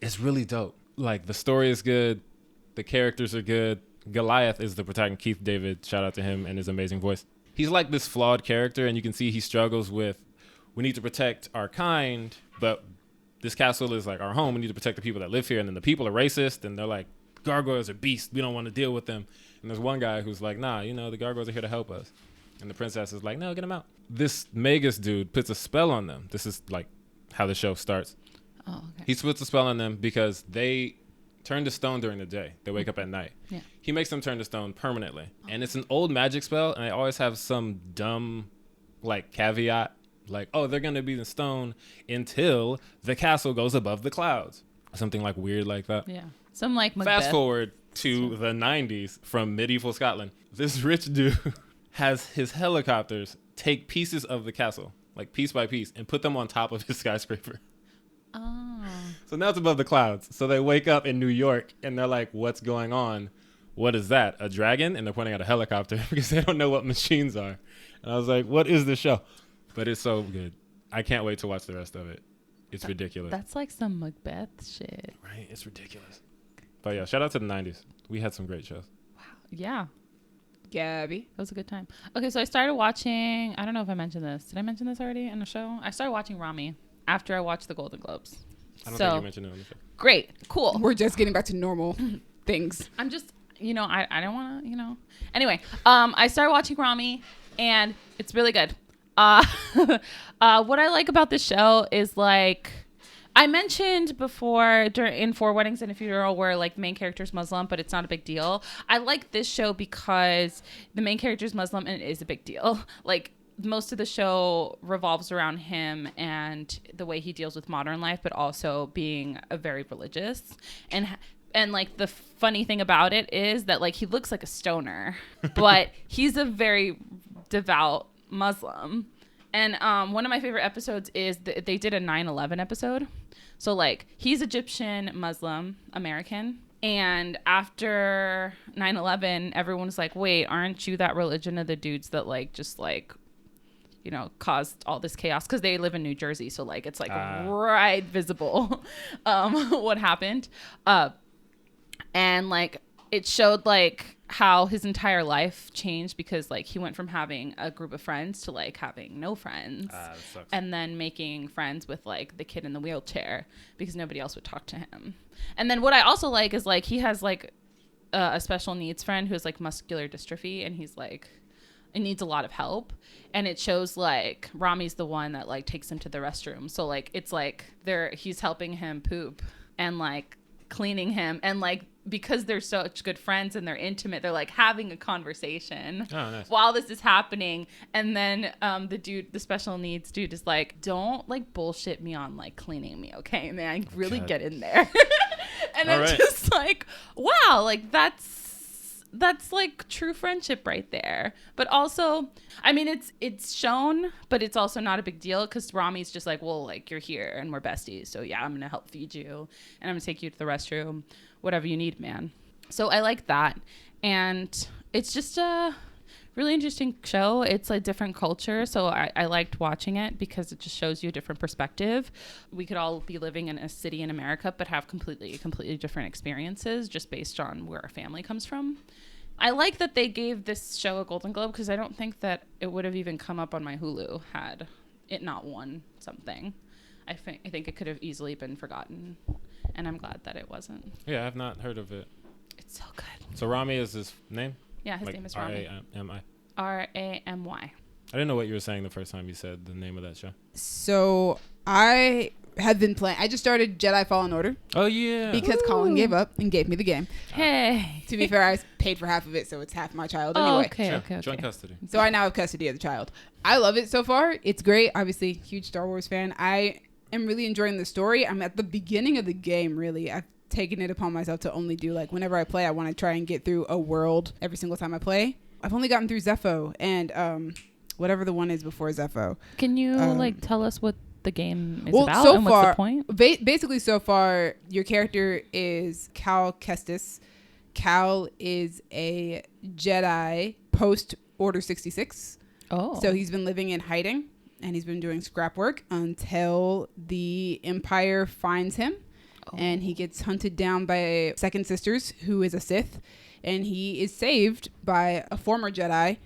Speaker 1: It's really dope. Like, the story is good. The characters are good. Goliath is the protagonist. Keith David, shout out to him and his amazing voice. He's like this flawed character, and you can see he struggles with, we need to protect our kind, but this castle is like our home. We need to protect the people that live here. And then the people are racist, and they're like, gargoyles are beasts. We don't want to deal with them. And there's one guy who's like, nah, you know, the gargoyles are here to help us. And the princess is like, no, get them out. This Magus dude puts a spell on them. This is like how the show starts.
Speaker 2: Oh, okay.
Speaker 1: He puts a spell on them because they turn to stone during the day. They wake up at night.
Speaker 2: Yeah.
Speaker 1: He makes them turn to stone permanently. And it's an old magic spell, and they always have some dumb like caveat. Like, oh, they're going to be in stone until the castle goes above the clouds. Something like weird like that.
Speaker 2: Yeah. Some like Macbeth.
Speaker 1: Fast forward to the 90s from medieval Scotland. This rich dude has his helicopters take pieces of the castle, like piece by piece, and put them on top of his skyscraper.
Speaker 2: Oh.
Speaker 1: So now it's above the clouds. So they wake up in New York, and they're like, what's going on? What is that? A dragon? And they're pointing at a helicopter because they don't know what machines are. And I was like, what is this show? But it's so good. I can't wait to watch the rest of it. It's ridiculous.
Speaker 2: That's like some Macbeth shit.
Speaker 1: Right? It's ridiculous. But yeah, shout out to the 90s. We had some great shows.
Speaker 2: Yeah.
Speaker 3: Gabby.
Speaker 2: It was a good time. Okay, so I started watching, I don't know if I mentioned this. Did I mention this already in the show? I started watching Ramy after I watched the Golden Globes.
Speaker 1: I don't think you mentioned it on the show.
Speaker 2: Great. Cool.
Speaker 3: We're just getting back to normal things.
Speaker 2: I'm just, I don't want to, Anyway, I started watching Ramy, and it's really good. What I like about this show is like, I mentioned before in 4 Weddings and a Funeral where like the main character's Muslim, but it's not a big deal. I like this show because the main character's Muslim and it is a big deal. Like most of the show revolves around him and the way he deals with modern life, but also being a very religious. And like the funny thing about it is that like he looks like a stoner, but he's a very devout Muslim. And one of my favorite episodes is they did a 9/11 episode. So like he's Egyptian, Muslim, American. And after 9/11, everyone was like, wait, aren't you that religion of the dudes that like just like, caused all this chaos? Because they live in New Jersey. So like it's like right visible what happened. And like it showed like how his entire life changed because like he went from having a group of friends to like having no friends,
Speaker 1: That sucks.
Speaker 2: and then making friends with like the kid in the wheelchair because nobody else would talk to him. And then what I also like is like he has like a special needs friend who has like muscular dystrophy, and he's like it needs a lot of help. And it shows like Ramy's the one that like takes him to the restroom, so like it's like he's helping him poop and like cleaning him, and like because they're such good friends and they're intimate, they're like having a conversation while this is happening. And then the special needs dude is like, don't like bullshit me on like cleaning me, okay? And then I really get in there. And
Speaker 1: All
Speaker 2: I'm
Speaker 1: right.
Speaker 2: just like, wow, like that's like true friendship right there. But also, I mean, it's shown, but it's also not a big deal because Ramy's just like, well, like you're here and we're besties, so yeah, I'm gonna help feed you and I'm gonna take you to the restroom, whatever you need, man. So I like that, and it's just a really interesting show. It's a different culture, so I liked watching it because it just shows you a different perspective. We could all be living in a city in America but have completely different experiences just based on where our family comes from. I like that they gave this show a Golden Globe because I don't think that it would have even come up on my Hulu had it not won something. I think it could have easily been forgotten, and I'm glad that it wasn't.
Speaker 1: Yeah, I've not heard of it.
Speaker 2: It's so good.
Speaker 1: So Ramy is his name?
Speaker 2: Yeah, his name is Ramy.
Speaker 1: R-A-M-I.
Speaker 2: Ramy.
Speaker 1: I didn't know what you were saying the first time you said the name of that show.
Speaker 3: So I have been playing. I just started Jedi Fallen Order
Speaker 1: Oh, yeah.
Speaker 3: because Colin gave up and gave me the game.
Speaker 2: Hey.
Speaker 3: To be fair, I paid for half of it, so it's half my child
Speaker 2: Oh,
Speaker 3: anyway.
Speaker 2: okay,
Speaker 1: Sure.
Speaker 2: okay.
Speaker 1: Joint custody.
Speaker 3: So I now have custody of the child. I love it so far. It's great. Obviously, huge Star Wars fan. I am really enjoying the story. I'm at the beginning of the game, really. I've taken it upon myself to only do, like, whenever I play, I want to try and get through a world every single time I play. I've only gotten through Zepho and whatever the one is before Zepho.
Speaker 2: Can you like tell us what the game is about
Speaker 3: so
Speaker 2: and
Speaker 3: far,
Speaker 2: what's the point?
Speaker 3: Basically, so far, your character is Cal Kestis. Cal is a Jedi post Order 66.
Speaker 2: Oh.
Speaker 3: So he's been living in hiding, and he's been doing scrap work until the Empire finds him. Oh. And he gets hunted down by Second Sisters, who is a Sith. And he is saved by a former Jedi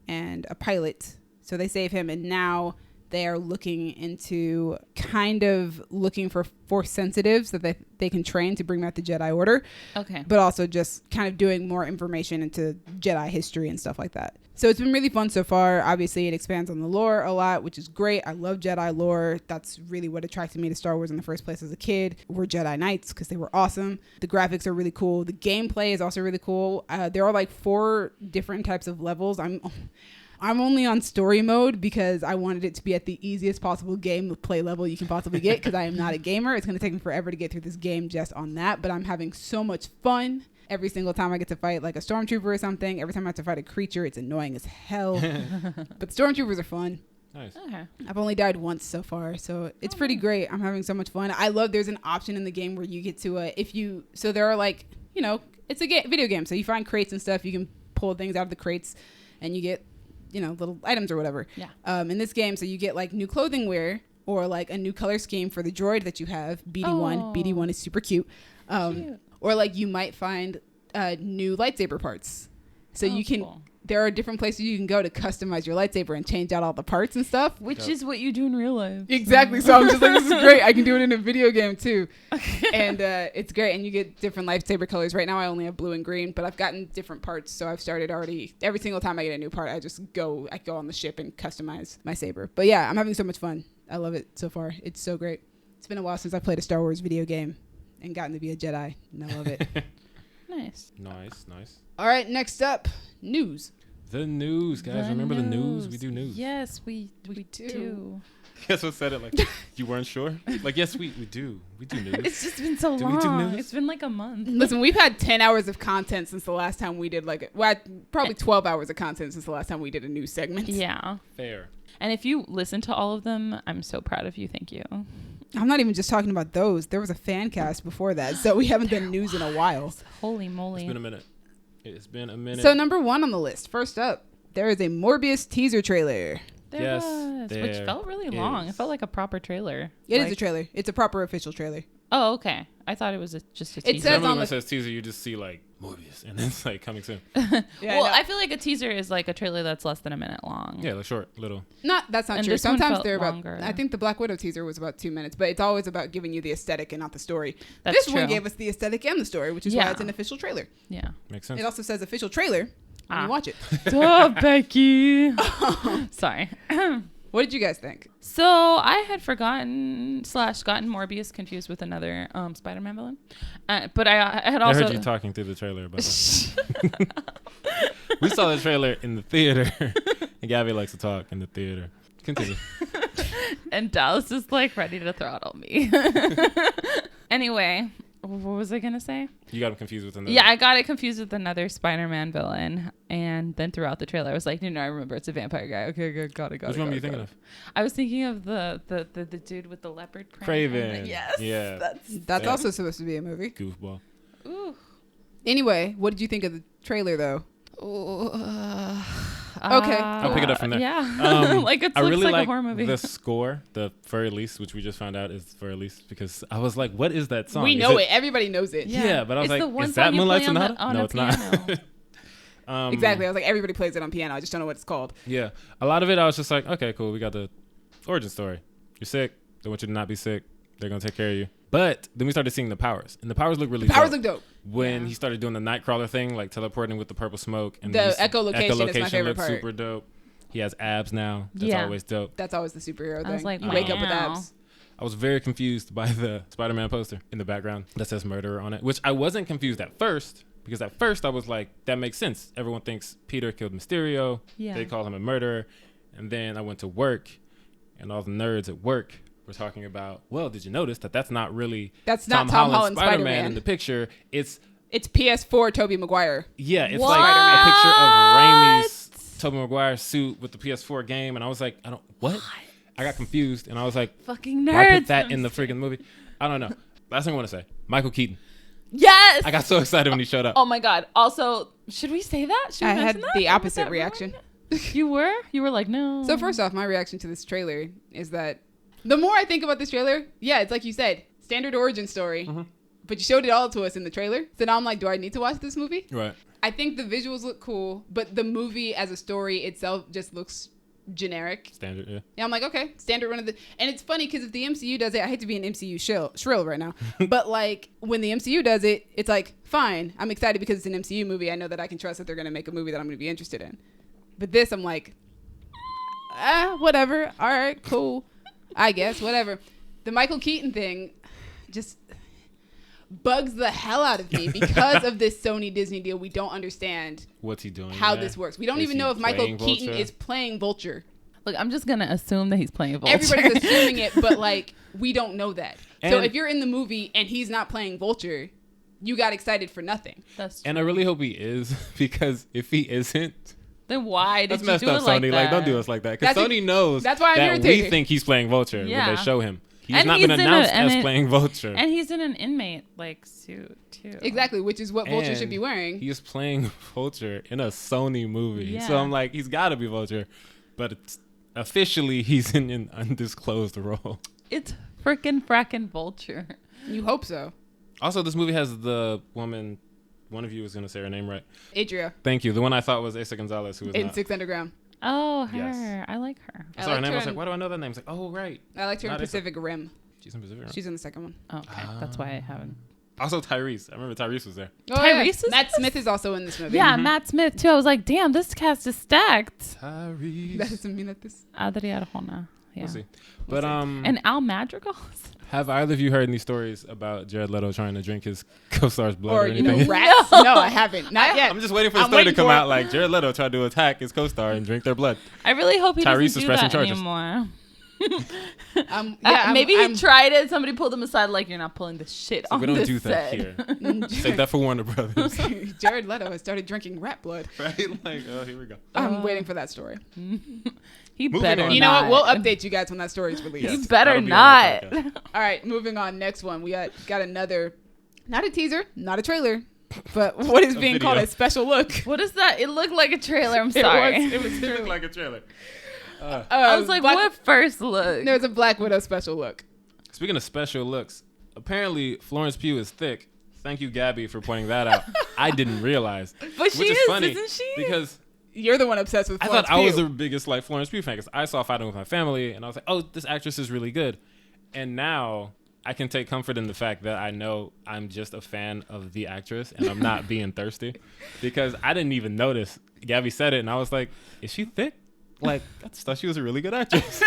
Speaker 3: and a pilot. So they save him, and now they are looking into kind of looking for Force sensitives that they can train to bring back the Jedi Order.
Speaker 2: Okay.
Speaker 3: But also just kind of doing more information into Jedi history and stuff like that. So it's been really fun so far. Obviously, it expands on the lore a lot, which is great. I love Jedi lore. That's really what attracted me to Star Wars in the first place as a kid. We're Jedi Knights because they were awesome. The graphics are really cool. The gameplay is also really cool. There are like 4 different types of levels. I'm only on story mode because I wanted it to be at the easiest possible gameplay level you can possibly get because I am not a gamer. It's going to take me forever to get through this game just on that, but I'm having so much fun. Every single time I get to fight like a stormtrooper or something, every time I have to fight a creature, it's annoying as hell. But stormtroopers are fun.
Speaker 1: Nice.
Speaker 2: Okay.
Speaker 3: I've only died once so far, so it's pretty great. I'm having so much fun. I love there's an option in the game where you get to so there are like, it's a video game, so you find crates and stuff. You can pull things out of the crates and you get little items or whatever.
Speaker 2: Yeah.
Speaker 3: In this game, so you get like new clothing wear or like a new color scheme for the droid that you have, BD1.
Speaker 2: Oh.
Speaker 3: BD1 is super cute.
Speaker 2: Cute.
Speaker 3: Or like you might find new lightsaber parts. So you can,
Speaker 2: cool.
Speaker 3: There are different places you can go to customize your lightsaber and change out all the parts and stuff.
Speaker 2: Which is what you do in real life.
Speaker 3: Exactly. So I'm just like, this is great. I can do it in a video game too. And it's great. And you get different lightsaber colors. Right now I only have blue and green, but I've gotten different parts. So I've started already. Every single time I get a new part, I go on the ship and customize my saber. But yeah, I'm having so much fun. I love it so far. It's so great. It's been a while since I played a Star Wars video game and gotten to be a Jedi. And I love it.
Speaker 2: Nice.
Speaker 1: Nice.
Speaker 3: All right, next up, news.
Speaker 1: The news, guys. Remember the news? We do news.
Speaker 2: Yes, we do.
Speaker 1: Guess what said it like you weren't sure? Like, yes, we do. We do news.
Speaker 2: It's just been so
Speaker 1: Do we do
Speaker 2: long.
Speaker 1: news?
Speaker 2: It's been like a month.
Speaker 3: Listen, we've had 10 hours of content since the last time we did probably 12 hours of content since the last time we did a news segment.
Speaker 2: Yeah.
Speaker 1: Fair.
Speaker 2: And if you listen to all of them, I'm so proud of you. Thank you.
Speaker 3: I'm not even just talking about those. There was a fan cast before that, so we haven't done news in a while.
Speaker 2: Holy moly.
Speaker 1: It's been a minute.
Speaker 3: So number 1 on the list. First up, there is a Morbius teaser trailer.
Speaker 2: There was, which felt really long. It felt like a proper trailer.
Speaker 3: It is a trailer. It's a proper official trailer.
Speaker 2: Oh, okay. I thought it was just a teaser.
Speaker 3: It says
Speaker 1: normally
Speaker 3: on
Speaker 1: when it says teaser, you just see like Morbius, and it's like coming soon.
Speaker 2: Well, I feel like a teaser is like a trailer that's less than a minute long.
Speaker 1: Yeah, like short, little.
Speaker 3: That's not
Speaker 2: And
Speaker 3: true.
Speaker 2: this one
Speaker 3: Sometimes
Speaker 2: felt
Speaker 3: they're about.
Speaker 2: longer.
Speaker 3: I think the Black Widow teaser was about 2 minutes, but it's always about giving you the aesthetic and not the story.
Speaker 2: That's
Speaker 3: This
Speaker 2: true.
Speaker 3: one gave us the aesthetic and the story, which is why
Speaker 2: Yeah.
Speaker 3: it's an official trailer.
Speaker 2: Yeah.
Speaker 1: Makes sense.
Speaker 3: It also says official trailer when you watch it.
Speaker 2: Duh, Becky. Sorry.
Speaker 3: What did you guys think?
Speaker 2: So I had gotten Morbius confused with another Spider-Man villain, but I had also
Speaker 1: I heard you talking through the trailer about that. We saw the trailer in the theater, and Gabby likes to talk in the theater. Continue.
Speaker 2: and Dallas is like ready to throttle me. Anyway, what was I gonna say?
Speaker 1: You got him confused with another.
Speaker 2: Yeah, I got it confused with another Spider-Man villain, and then throughout the trailer, I was like, I remember it's a vampire guy. Okay, good, got it.
Speaker 1: Which one were you thinking of?
Speaker 2: I was thinking of the dude with the leopard print.
Speaker 1: Craven.
Speaker 2: Yes.
Speaker 1: Yeah.
Speaker 3: That's also supposed to be a movie.
Speaker 1: Goofball.
Speaker 2: Ooh.
Speaker 3: Anyway, what did you think of the trailer, though?
Speaker 2: Okay.
Speaker 1: I'll pick it up from there.
Speaker 2: Yeah. Like it
Speaker 1: I
Speaker 2: looks
Speaker 1: really
Speaker 2: like
Speaker 1: like
Speaker 2: a horror movie.
Speaker 1: the score, the Fur Elise, which we just found out is Fur Elise, because I was like, what is that song?
Speaker 3: We
Speaker 1: Is
Speaker 3: know it. Everybody knows it.
Speaker 1: Yeah, but I was
Speaker 2: It's the
Speaker 1: like,
Speaker 2: one
Speaker 1: is that
Speaker 2: song you
Speaker 1: Moonlight
Speaker 2: play on
Speaker 1: Sonata?
Speaker 2: the- on
Speaker 1: No,
Speaker 2: a
Speaker 1: it's not.
Speaker 2: piano.
Speaker 3: Exactly. I was like, everybody plays it on piano. I just don't know what it's called.
Speaker 1: Yeah. A lot of it, I was just like, okay, cool. We got the origin story. You're sick. They want you to not be sick. They're going to take care of you. But then we started seeing the powers. And the powers look really
Speaker 3: Powers
Speaker 1: dope.
Speaker 3: look dope.
Speaker 1: When he started doing the Nightcrawler thing, like teleporting with the purple smoke. And
Speaker 3: The echolocation is my favorite
Speaker 1: looked
Speaker 3: part.
Speaker 1: super dope. He has abs now. That's
Speaker 2: Yeah.
Speaker 1: always dope.
Speaker 3: That's always the superhero thing.
Speaker 2: I was like,
Speaker 3: you wake up with
Speaker 2: wow.
Speaker 3: abs.
Speaker 1: I was very confused by the Spider-Man poster in the background that says murderer on it, which I wasn't confused at first, because at first I was like, that makes sense. Everyone thinks Peter killed Mysterio.
Speaker 2: Yeah.
Speaker 1: They call him a murderer. And then I went to work, and all the nerds at work were talking about, well, did you notice that that's not really
Speaker 3: That's not Tom Holland's Spider-Man
Speaker 1: in the picture? It's
Speaker 3: PS4 Tobey Maguire.
Speaker 1: Yeah, it's
Speaker 2: What?
Speaker 1: like a picture of Ramy's Tobey Maguire suit with the PS4 game, and I was like, what? I got confused, and I was like,
Speaker 2: Fucking nerds.
Speaker 1: why put that in the freaking movie? I don't know. Last thing I want to say, Michael Keaton.
Speaker 2: Yes.
Speaker 1: I got so excited when he showed up.
Speaker 2: Oh my God. Also, should we say that? Should we
Speaker 3: I had
Speaker 2: mention that?
Speaker 3: the
Speaker 2: Was
Speaker 3: opposite
Speaker 2: that
Speaker 3: reaction.
Speaker 2: You were? You were like, no.
Speaker 3: So first off, my reaction to this trailer is that the more I think about this trailer, yeah, it's like you said, standard origin story.
Speaker 1: Mm-hmm.
Speaker 3: But you showed it all to us in the trailer. So now I'm like, do I need to watch this movie?
Speaker 1: Right.
Speaker 3: I think the visuals look cool, but the movie as a story itself just looks generic.
Speaker 1: Standard, yeah.
Speaker 3: Yeah, I'm like, okay, standard run of the... And it's funny because if the MCU does it, I hate to be an MCU shrill right now, but like when the MCU does it, it's like, fine. I'm excited because it's an MCU movie. I know that I can trust that they're going to make a movie that I'm going to be interested in. But this, I'm like, whatever. All right, cool. I guess, whatever. The Michael Keaton thing just bugs the hell out of me because of this Sony Disney deal. We don't understand
Speaker 1: what's he doing?
Speaker 3: how this works. We don't
Speaker 1: Is
Speaker 3: even
Speaker 1: he
Speaker 3: know if Michael
Speaker 1: playing
Speaker 3: Keaton
Speaker 1: Vulture?
Speaker 3: is playing Vulture.
Speaker 2: Look, I'm just going to assume that he's playing Vulture.
Speaker 3: Everybody's assuming it, but like we don't know that. So
Speaker 1: And-
Speaker 3: if you're in the movie and he's not playing Vulture, you got excited for nothing.
Speaker 2: That's true.
Speaker 1: And I really hope he is, because if he isn't,
Speaker 2: Then why did
Speaker 1: that's
Speaker 2: you
Speaker 1: messed
Speaker 2: do
Speaker 1: up,
Speaker 2: it like
Speaker 1: Sony.
Speaker 2: that?
Speaker 1: Like, don't do us like that. Because
Speaker 3: That's
Speaker 1: Sony knows
Speaker 3: that's why I'm
Speaker 1: that we
Speaker 3: irritated.
Speaker 1: think he's playing Vulture
Speaker 2: Yeah.
Speaker 1: when they show him. He's
Speaker 2: And
Speaker 1: not
Speaker 2: he's
Speaker 1: been
Speaker 2: in
Speaker 1: announced
Speaker 2: and
Speaker 1: as
Speaker 2: it-
Speaker 1: playing Vulture.
Speaker 2: And he's in an inmate like suit too.
Speaker 3: Exactly, which is what Vulture
Speaker 1: And
Speaker 3: should be wearing.
Speaker 1: He is playing Vulture in a Sony movie.
Speaker 2: Yeah.
Speaker 1: So I'm like, he's got to be Vulture. But it's, officially, he's in an undisclosed role.
Speaker 2: It's freaking fracking Vulture.
Speaker 3: You hope so.
Speaker 1: Also, this movie has the woman, one of you was going to say her name right.
Speaker 3: Adria
Speaker 1: Thank you. The one I thought was Asa Gonzalez, who was
Speaker 3: in
Speaker 1: not.
Speaker 3: Six Underground.
Speaker 2: Oh, her.
Speaker 1: Yes.
Speaker 2: I like her.
Speaker 1: I saw her
Speaker 3: liked
Speaker 1: name. I
Speaker 3: her
Speaker 1: was like,
Speaker 3: in-
Speaker 1: why do I know that name? It's like, oh, right.
Speaker 3: I liked her in
Speaker 1: Not Asa.
Speaker 3: Pacific Rim.
Speaker 1: She's in Pacific Rim.
Speaker 3: She's in the second one.
Speaker 2: Oh, okay. That's why I haven't.
Speaker 1: Also, Tyrese. I remember Tyrese was there.
Speaker 3: Oh,
Speaker 2: Tyrese is
Speaker 3: Matt
Speaker 2: this?
Speaker 3: Smith is also in this movie.
Speaker 2: Yeah, Matt Smith too. I was like, damn, this cast is stacked.
Speaker 1: Tyrese.
Speaker 3: That doesn't mean that this...
Speaker 2: Adria Arjona. Yeah.
Speaker 1: We'll see. But
Speaker 2: And Al Madrigal.
Speaker 1: have either of you heard any stories about Jared Leto trying to drink his co-star's blood or,
Speaker 3: Or, you
Speaker 1: anything?
Speaker 3: know, rats. No, I haven't. Not yet.
Speaker 1: I'm just waiting for the
Speaker 3: I'm
Speaker 1: story to
Speaker 3: waiting
Speaker 1: come
Speaker 3: for
Speaker 1: out
Speaker 3: it.
Speaker 1: like Jared Leto tried to attack his co-star and drink their blood.
Speaker 2: I really hope he
Speaker 1: Tyrese is
Speaker 2: doesn't do
Speaker 1: pressing
Speaker 2: that
Speaker 1: charges.
Speaker 2: anymore.
Speaker 3: Yeah,
Speaker 2: Maybe
Speaker 3: I'm-
Speaker 2: he tried it. Somebody pulled him aside, like, you're not pulling this shit
Speaker 1: So
Speaker 2: on
Speaker 1: we don't
Speaker 2: this
Speaker 1: do that
Speaker 2: set.
Speaker 1: here. Save that for Warner Brothers.
Speaker 3: Jared Leto has started drinking rat blood.
Speaker 1: Right? Like, oh, here we go.
Speaker 3: I'm waiting for that story.
Speaker 2: He
Speaker 1: Moving
Speaker 2: better
Speaker 1: on.
Speaker 2: not.
Speaker 3: You know what? We'll update you guys when that story is released.
Speaker 2: He
Speaker 1: Yes,
Speaker 2: better
Speaker 1: that'll be on
Speaker 2: not.
Speaker 1: the podcast.
Speaker 3: All right, moving on. Next one. We got another, not a teaser, not a trailer, but what is being called
Speaker 1: video.
Speaker 3: a special look.
Speaker 2: What is that? It looked like a trailer. I'm sorry.
Speaker 3: It was
Speaker 1: It looked like a trailer.
Speaker 2: I was like, what first look?
Speaker 3: There's a Black Widow special look.
Speaker 1: Speaking of special looks, apparently Florence Pugh is thick. Thank you, Gabby, for pointing that out. I didn't realize.
Speaker 2: But she
Speaker 1: Which is
Speaker 2: is,
Speaker 1: funny
Speaker 2: isn't she?
Speaker 1: because
Speaker 3: You're the one obsessed with
Speaker 1: I
Speaker 3: Florence
Speaker 1: thought I was
Speaker 3: Pugh.
Speaker 1: the biggest like Florence Pugh fan because I saw Fighting with My Family and I was like, oh, this actress is really good. And now I can take comfort in the fact that I know I'm just a fan of the actress and I'm not being thirsty because I didn't even notice. Gabby said it and I was like, is she thick? Like, I just thought she was a really good actress.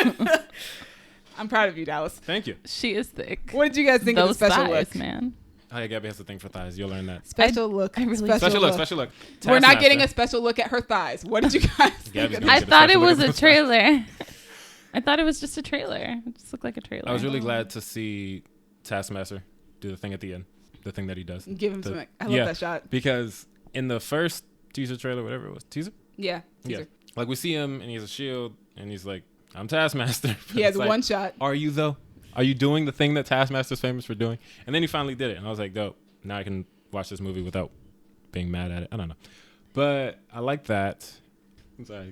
Speaker 3: I'm proud of you, Dallas.
Speaker 1: Thank you.
Speaker 2: She is thick.
Speaker 3: What did you guys think
Speaker 2: Those
Speaker 3: of the special
Speaker 2: thighs,
Speaker 3: look?
Speaker 2: man.
Speaker 1: Oh, yeah, Gabby has a thing for thighs. You'll learn that.
Speaker 3: Special look.
Speaker 2: I really-
Speaker 1: Special look, special look.
Speaker 3: We're not getting a
Speaker 1: Taskmaster.
Speaker 3: special look at her thighs. What did you guys think
Speaker 1: Gabby's
Speaker 3: of
Speaker 1: gonna
Speaker 2: I
Speaker 1: get a
Speaker 2: thought it
Speaker 1: special look
Speaker 2: was
Speaker 1: at
Speaker 2: a
Speaker 1: those thighs.
Speaker 2: trailer. I thought it was just a trailer. It just looked like a trailer.
Speaker 1: I was really glad to see Taskmaster do the thing at the end, the thing that he does.
Speaker 3: Give him
Speaker 1: The-
Speaker 3: some. I love that shot.
Speaker 1: Because in the first teaser trailer, whatever it was, teaser?
Speaker 3: Yeah.
Speaker 1: Yeah.
Speaker 3: teaser.
Speaker 1: Like we see him and he has a shield and he's like, I'm Taskmaster.
Speaker 3: He has
Speaker 1: It's like,
Speaker 3: one shot.
Speaker 1: Are you though? Are you doing the thing that Taskmaster's famous for doing? And then he finally did it. And I was like, dope. Now I can watch this movie without being mad at it. I don't know. But I like that. I'm sorry.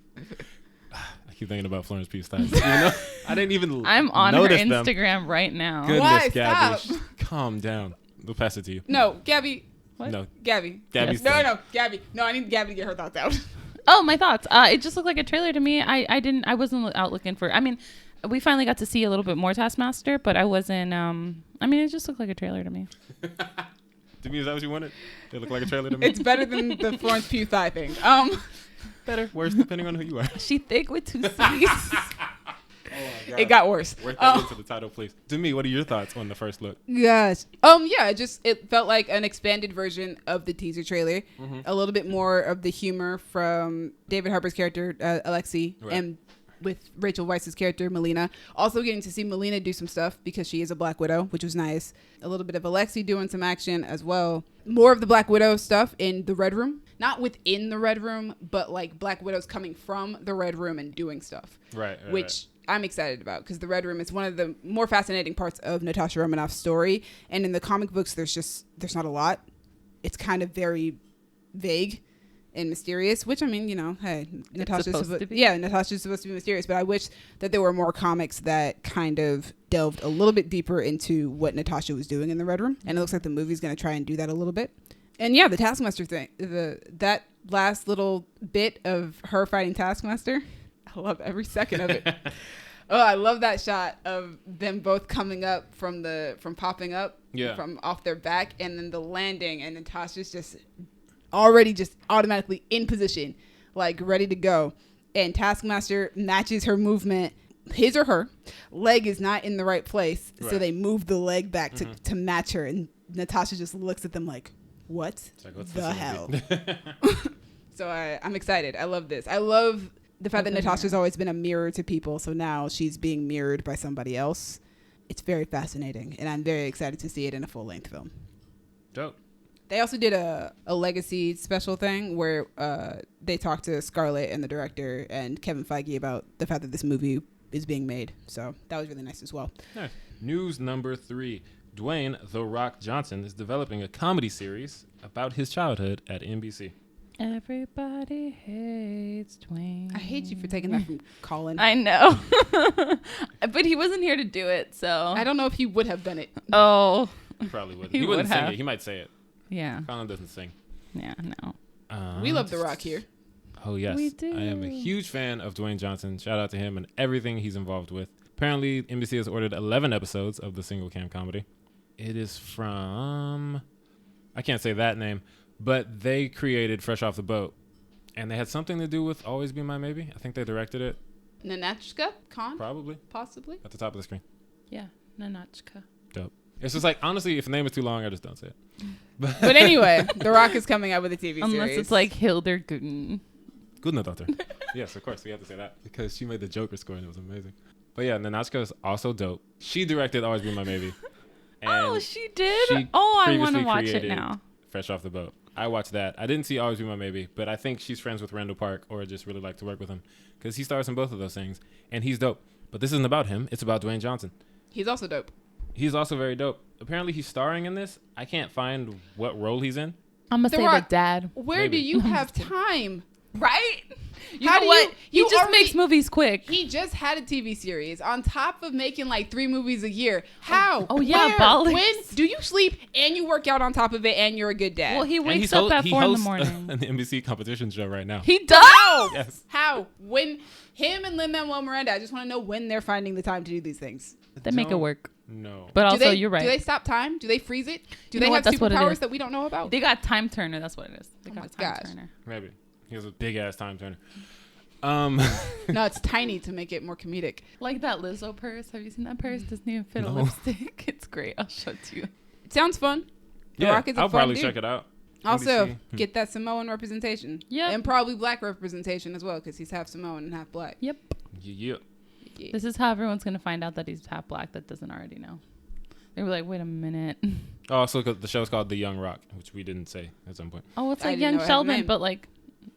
Speaker 1: I keep thinking about Florence Pugh's thighs. Even though I didn't even
Speaker 2: I'm on her
Speaker 1: notice them.
Speaker 2: Instagram right now.
Speaker 1: Goodness,
Speaker 3: Why?
Speaker 1: Gabby.
Speaker 3: Stop.
Speaker 1: Calm down. We'll pass it to you.
Speaker 3: No, Gabby.
Speaker 2: What?
Speaker 1: No.
Speaker 3: Gabby.
Speaker 1: Gabby's
Speaker 3: No,
Speaker 1: done.
Speaker 3: no, Gabby. No, I need Gabby to get her thoughts out.
Speaker 2: Oh, my thoughts. It just looked like a trailer to me. I wasn't out looking for. I mean, we finally got to see a little bit more Taskmaster, but I wasn't. I mean, it just looked like a trailer to me.
Speaker 1: To me, is that what you wanted? It looked like a trailer to me.
Speaker 3: It's better than the Florence Pugh thigh thing.
Speaker 1: better, worse, depending on who you are.
Speaker 2: She thick with two C's.
Speaker 3: It got worse.
Speaker 1: Work that into the title, please. To me, what are your thoughts on the first look?
Speaker 3: Yes. Yeah, it felt like an expanded version of the teaser trailer. A little bit more of the humor from David Harbour's character, Alexi,
Speaker 1: Right.
Speaker 3: and with Rachel Weisz's character, Melina. Also getting to see Melina do some stuff because she is a Black Widow, which was nice. A little bit of Alexei doing some action as well. More of the Black Widow stuff in the Red Room. Not within the Red Room, but like Black Widows coming from the Red Room and doing stuff.
Speaker 1: Right.
Speaker 3: Which I'm excited about because the Red Room is one of the more fascinating parts of Natasha Romanoff's story. And in the comic books, there's not a lot. It's kind of very vague and mysterious, which I mean, you know, hey, Natasha's supposed to be mysterious, but I wish that there were more comics that kind of delved a little bit deeper into what Natasha was doing in the Red Room, and it looks like the movie's going to try and do that a little bit. And yeah, the Taskmaster thing, that last little bit of her fighting Taskmaster, I love every second of it. Oh, I love that shot of them both coming up from popping up from off their back, and then the landing, and Natasha's just already just automatically in position, like ready to go. And Taskmaster matches her movement. His or her leg is not in the right place. Right. So they move the leg back to match her. And Natasha just looks at them like, what the hell? So I'm excited. I love this. I love the fact that Natasha's always been a mirror to people. So now she's being mirrored by somebody else. It's very fascinating. And I'm very excited to see it in a full length film.
Speaker 1: Dope.
Speaker 3: They also did a legacy special thing where they talked to Scarlett and the director and Kevin Feige about the fact that this movie is being made. So that was really nice as well.
Speaker 1: Nice. News number 3. Dwayne "The Rock" Johnson is developing a comedy series about his childhood at NBC.
Speaker 2: Everybody hates Dwayne.
Speaker 3: I hate you for taking that from Colin.
Speaker 2: I know. But he wasn't here to do it, so.
Speaker 3: I don't know if he would have done it.
Speaker 2: Oh.
Speaker 1: He probably wouldn't. He wouldn't sing it. He might say it.
Speaker 2: Yeah.
Speaker 1: Colin doesn't sing.
Speaker 2: Yeah, no.
Speaker 3: We love The Rock here.
Speaker 1: Oh, yes.
Speaker 2: We do.
Speaker 1: I am a huge fan of Dwayne Johnson. Shout out to him and everything he's involved with. Apparently, NBC has ordered 11 episodes of the single cam comedy. It is from... I can't say that name, but they created Fresh Off the Boat. And they had something to do with Always Be My Maybe. I think they directed it.
Speaker 3: Nanachka Khan?
Speaker 1: Probably.
Speaker 3: Possibly.
Speaker 1: At the top of the screen.
Speaker 2: Yeah, Nanachka.
Speaker 1: Dope. It's just like, honestly, if the name is too long, I just don't say it.
Speaker 3: But anyway, The Rock is coming out with a TV series.
Speaker 2: Unless it's like Hilderguden.
Speaker 1: Good daughter. Yes, of course. We have to say that because she made the Joker score and it was amazing. But yeah, Nanachka is also dope. She directed Always Be My Maybe.
Speaker 2: Oh, she did? I want to watch it now.
Speaker 1: Fresh Off the Boat. I watched that. I didn't see Always Be My Maybe, but I think she's friends with Randall Park or just really like to work with him because he stars in both of those things. And he's dope. But this isn't about him. It's about Dwayne Johnson.
Speaker 3: He's also dope.
Speaker 1: He's also very dope. Apparently, he's starring in this. I can't find what role he's in.
Speaker 2: I'm going to say the dad.
Speaker 3: Where do you have time?
Speaker 2: Right? You know what? He just makes movies quick.
Speaker 3: He just had a TV series on top of making like 3 movies a year. How?
Speaker 2: Oh yeah, ballers.
Speaker 3: When do you sleep and you work out on top of it and you're a good dad?
Speaker 2: Well, he wakes up at 4 in the morning.
Speaker 1: An NBC competition show right now.
Speaker 2: He does?
Speaker 3: How?
Speaker 1: Yes.
Speaker 3: How? When him and Lin-Manuel Miranda, I just want to know when they're finding the time to do these things.
Speaker 2: They make it work.
Speaker 1: No.
Speaker 2: But also, you're right.
Speaker 3: Do they stop time? Do they freeze it? Do they have
Speaker 2: that's
Speaker 3: superpowers that we don't know about?
Speaker 2: They got Time Turner. That's what it is. They got Time
Speaker 3: gosh.
Speaker 2: Turner.
Speaker 1: Maybe. He has a big ass time turner.
Speaker 3: No, it's tiny to make it more comedic.
Speaker 2: Like that Lizzo purse. Have you seen that purse? Doesn't even fit a lipstick. It's great. I'll show it to you.
Speaker 3: It sounds fun. The
Speaker 1: Yeah,
Speaker 3: Rock is a
Speaker 1: I'll
Speaker 3: fun
Speaker 1: probably
Speaker 3: dude.
Speaker 1: check it out.
Speaker 3: Also,
Speaker 1: NBC.
Speaker 3: get that Samoan representation.
Speaker 2: Yeah.
Speaker 3: And probably black representation as well, because he's half Samoan and half black.
Speaker 2: Yep.
Speaker 1: Yeah.
Speaker 3: Yeah.
Speaker 2: This is how everyone's going to find out that he's half black that doesn't already know. They were like, wait a minute.
Speaker 1: Oh, so the show's called The Young Rock, which we didn't say at some point.
Speaker 2: Oh, it's
Speaker 3: I
Speaker 2: like
Speaker 3: didn't
Speaker 2: Young
Speaker 3: know it had a
Speaker 2: Sheldon,
Speaker 3: name.
Speaker 2: but like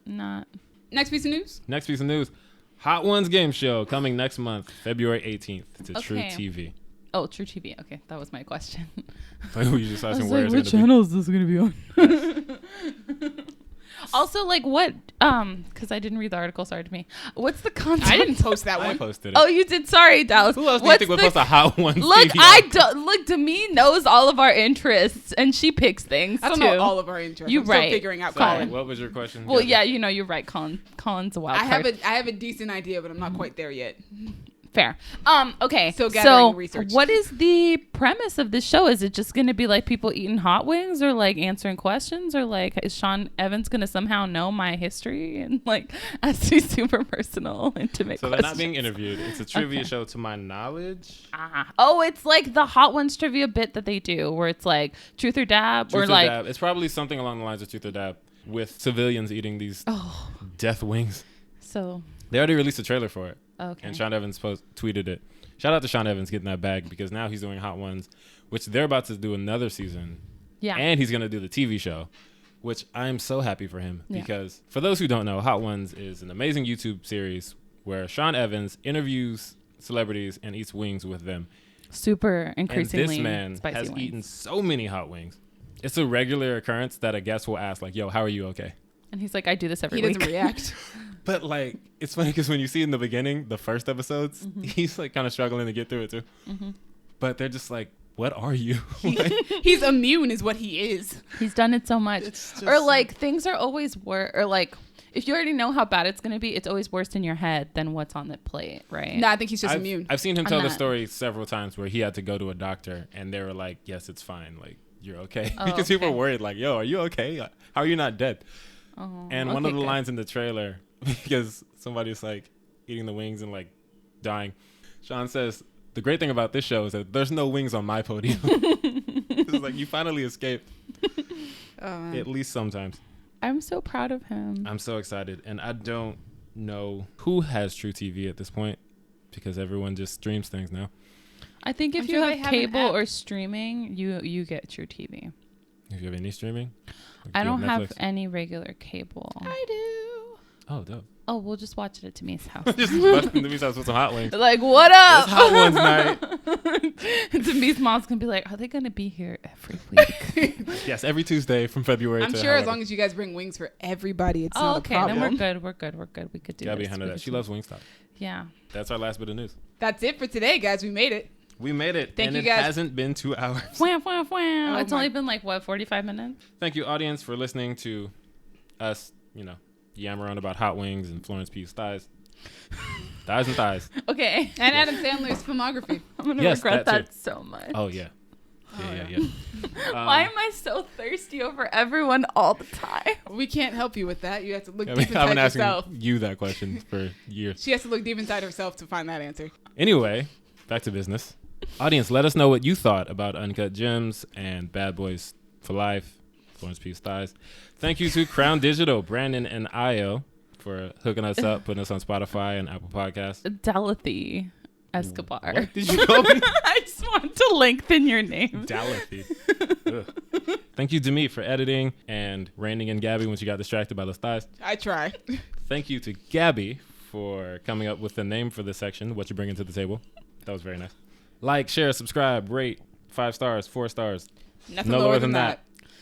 Speaker 2: not.
Speaker 3: Next piece of news.
Speaker 1: Next piece of news. Hot Ones game show coming next month, February 18th to
Speaker 2: Okay.
Speaker 1: TruTV.
Speaker 2: Oh, TruTV. Okay, that was my question.
Speaker 1: Like, we just asking
Speaker 2: I was
Speaker 1: where
Speaker 2: like,
Speaker 1: it's
Speaker 2: what
Speaker 1: gonna
Speaker 2: channel is this going to be on? Also, like what? Because I didn't read the article. Sorry to me. What's the content?
Speaker 3: I didn't post that
Speaker 1: be. I
Speaker 3: one.
Speaker 1: posted it.
Speaker 2: Oh, you did. Sorry, Dallas.
Speaker 1: Who else do you think would post a Hot Ones
Speaker 2: Look,
Speaker 1: TV?
Speaker 2: Demi knows all of our interests, and she picks things
Speaker 3: I don't
Speaker 2: too.
Speaker 3: know all of our interests.
Speaker 2: You
Speaker 3: I'm still
Speaker 2: right.
Speaker 3: figuring out
Speaker 1: Sorry,
Speaker 3: Colin.
Speaker 1: what was your question?
Speaker 2: Well,
Speaker 1: Gabby?
Speaker 2: yeah, you're right. Colin's a wild card.
Speaker 3: I have a decent idea, but I'm not quite there yet.
Speaker 2: Fair. Okay.
Speaker 3: Still gathering
Speaker 2: So,
Speaker 3: research.
Speaker 2: what is the premise of this show? Is it just going to be like people eating hot wings, or like answering questions, or like is Sean Evans going to somehow know my history and like ask me super personal, intimate
Speaker 1: So
Speaker 2: questions?
Speaker 1: they're not being interviewed. It's a trivia show, to my knowledge.
Speaker 2: Oh, it's like the Hot Ones trivia bit that they do, where it's like truth or dab,
Speaker 1: Truth
Speaker 2: or
Speaker 1: or
Speaker 2: like
Speaker 1: dab. It's probably something along the lines of Truth or Dab with civilians eating these death wings.
Speaker 2: so.
Speaker 1: They already released a trailer for it.
Speaker 2: Okay.
Speaker 1: And Sean Evans tweeted it. Shout out to Sean Evans getting that bag because now he's doing Hot Ones, which they're about to do another season.
Speaker 2: Yeah.
Speaker 1: And he's going to do the TV show, which I'm so happy for him because for those who don't know, Hot Ones is an amazing YouTube series where Sean Evans interviews celebrities and eats wings with them.
Speaker 2: Super increasingly
Speaker 1: and this man
Speaker 2: spicy
Speaker 1: has
Speaker 2: wings.
Speaker 1: eaten so many hot wings. It's a regular occurrence that a guest will ask, like, yo, how are you okay?
Speaker 2: And he's like, I do this every
Speaker 3: He
Speaker 2: week.
Speaker 3: doesn't react.
Speaker 1: But, like, it's funny because when you see in the beginning, the first episodes, he's, like, kind of struggling to get through it, too. But they're just like, what are you? Like,
Speaker 3: He's immune is what he is.
Speaker 2: He's done it so much. Or, like, things are always worse. Or, like, if you already know how bad it's going to be, it's always worse in your head than what's on the plate, right?
Speaker 3: No, I think he's just immune.
Speaker 1: I've seen him
Speaker 2: I'm
Speaker 1: tell the
Speaker 2: not.
Speaker 1: story several times where he had to go to a doctor, and they were like, yes, it's fine. Like, you're okay.
Speaker 2: Oh,
Speaker 1: because people
Speaker 2: okay.
Speaker 1: were worried, like, yo, are you okay? How are you not dead?
Speaker 2: Oh,
Speaker 1: And one of the
Speaker 2: good.
Speaker 1: lines in the trailer, because somebody's like eating the wings and like dying, Sean says, the great thing about this show is that there's no wings on my podium. It's like you finally escaped.
Speaker 3: Oh, man.
Speaker 1: At least sometimes.
Speaker 2: I'm so proud of him.
Speaker 1: I'm so excited. And I don't know who has TruTV at this point because everyone just streams things now.
Speaker 2: I think if
Speaker 3: I'm
Speaker 2: you
Speaker 3: sure they
Speaker 2: have
Speaker 3: have an
Speaker 2: cable
Speaker 3: app.
Speaker 2: or streaming, you get TruTV.
Speaker 1: If you have any streaming? Like,
Speaker 2: I
Speaker 1: do you
Speaker 2: don't have
Speaker 1: Netflix?
Speaker 2: any regular cable.
Speaker 3: I do.
Speaker 1: Oh, dope.
Speaker 2: Oh, we'll just watch it at Tammy's house.
Speaker 1: Just bust into me with some hot wings.
Speaker 2: Like, what up?
Speaker 1: It's Hot Ones night.
Speaker 2: Tammy's mom's gonna be like, are they gonna be here every week?
Speaker 1: Yes, every Tuesday from February
Speaker 3: I'm
Speaker 1: to
Speaker 3: sure as
Speaker 1: however.
Speaker 3: long as you guys bring wings for everybody, it's
Speaker 2: Oh,
Speaker 3: not
Speaker 2: okay,
Speaker 3: a problem.
Speaker 2: then we're good. We could do
Speaker 1: Gabby
Speaker 2: this.
Speaker 1: handled
Speaker 2: We
Speaker 1: that.
Speaker 2: could
Speaker 1: She
Speaker 2: do-
Speaker 1: loves Wingstop.
Speaker 2: Yeah.
Speaker 1: That's our last bit of news.
Speaker 3: That's it for today, guys. We made it.
Speaker 1: We made it.
Speaker 3: Thank
Speaker 1: and
Speaker 3: you,
Speaker 1: it
Speaker 3: guys.
Speaker 1: hasn't been 2 hours.
Speaker 2: Wham, wham, wham.
Speaker 3: Oh
Speaker 2: It's
Speaker 3: my-
Speaker 2: only been like, what, 45 minutes?
Speaker 1: Thank you, audience, for listening to us, yammer on about hot wings and Florence Pugh's thighs. Thighs and thighs.
Speaker 2: Okay.
Speaker 3: And Adam Sandler's filmography.
Speaker 2: I'm going to
Speaker 1: Yes,
Speaker 2: regret
Speaker 1: that
Speaker 2: that so much.
Speaker 1: Oh, yeah. Yeah.
Speaker 2: Why am I so thirsty over everyone all the time?
Speaker 3: We can't help you with that. You have to look
Speaker 1: I
Speaker 3: deep
Speaker 1: mean, I've been
Speaker 3: inside
Speaker 1: asking
Speaker 3: yourself.
Speaker 1: you that question for years.
Speaker 3: She has to look deep inside herself to find that answer.
Speaker 1: Anyway, back to business. Audience, let us know what you thought about Uncut Gems and Bad Boys for Life, Florence Pugh's thighs. Thank you to Crown Digital, Brandon and Io for hooking us up, putting us on Spotify and Apple Podcasts.
Speaker 2: Dalathy Escobar.
Speaker 1: What did you call me?
Speaker 2: I just want to lengthen your name.
Speaker 1: Dalathy. Ugh. Thank you, Demi, for editing and reining in Gabby when she got distracted by those thighs.
Speaker 3: I try.
Speaker 1: Thank you to Gabby for coming up with the name for this section, What You Bringin to the Table. That was very nice. Like, share, subscribe, rate, 5 stars, 4 stars.
Speaker 3: Nothing
Speaker 1: No
Speaker 3: lower than that.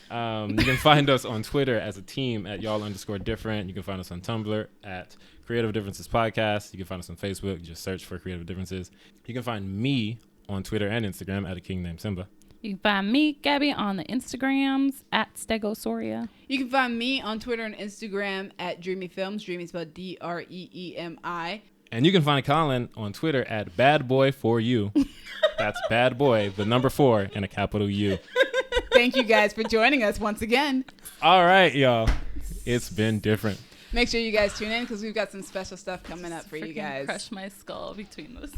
Speaker 1: You can find us on Twitter as a team at y'all_different. You can find us on Tumblr at Creative Differences Podcast. You can find us on Facebook. Just search for Creative Differences. You can find me on Twitter and Instagram at a king named Simba.
Speaker 2: You can find me, Gabby, on the Instagrams at Stegosaurus.
Speaker 3: You can find me on Twitter and Instagram at Dreamy Films. Dreamy spelled DREEMI.
Speaker 1: And you can find Colin on Twitter at badboy4u. That's bad boy, the number 4, and a capital U.
Speaker 3: Thank you guys for joining us once again.
Speaker 1: All right, y'all. It's been different.
Speaker 3: Make sure you guys tune in because we've got some special stuff coming up for you
Speaker 2: Freaking
Speaker 3: guys.
Speaker 2: Crush my skull between those.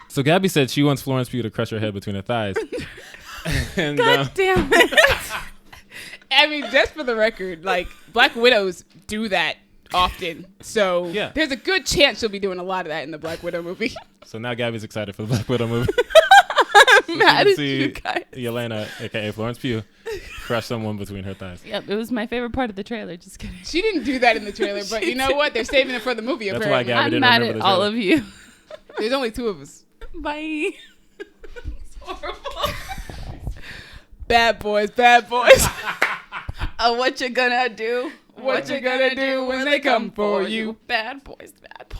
Speaker 1: So Gabby said she wants Florence Pugh to crush her head between her thighs. And,
Speaker 2: God damn it.
Speaker 3: I mean, just for the record, like, Black Widows do that often. So
Speaker 1: Yeah.
Speaker 3: there's a good chance she'll be doing a lot of that in the Black Widow movie.
Speaker 1: so now Gabby's excited for the Black Widow movie.
Speaker 2: I'm mad at
Speaker 1: See
Speaker 2: you guys.
Speaker 1: Yelena, a.k.a. Florence Pugh, crush someone between her thighs.
Speaker 2: Yep, it was my favorite part of the trailer. Just kidding.
Speaker 3: She didn't do that in the trailer, but you know what? They're saving it for the movie,
Speaker 1: That's why
Speaker 3: apparently.
Speaker 1: Gabby
Speaker 2: I'm
Speaker 1: didn't
Speaker 2: mad
Speaker 1: remember
Speaker 2: at
Speaker 1: the
Speaker 2: all
Speaker 1: trailer.
Speaker 2: of you.
Speaker 3: There's only 2 of us.
Speaker 2: Bye. It's horrible.
Speaker 3: Bad boys, bad boys.
Speaker 2: What you gonna do?
Speaker 3: What you gonna do when they come for you?
Speaker 2: Bad boys, bad boys.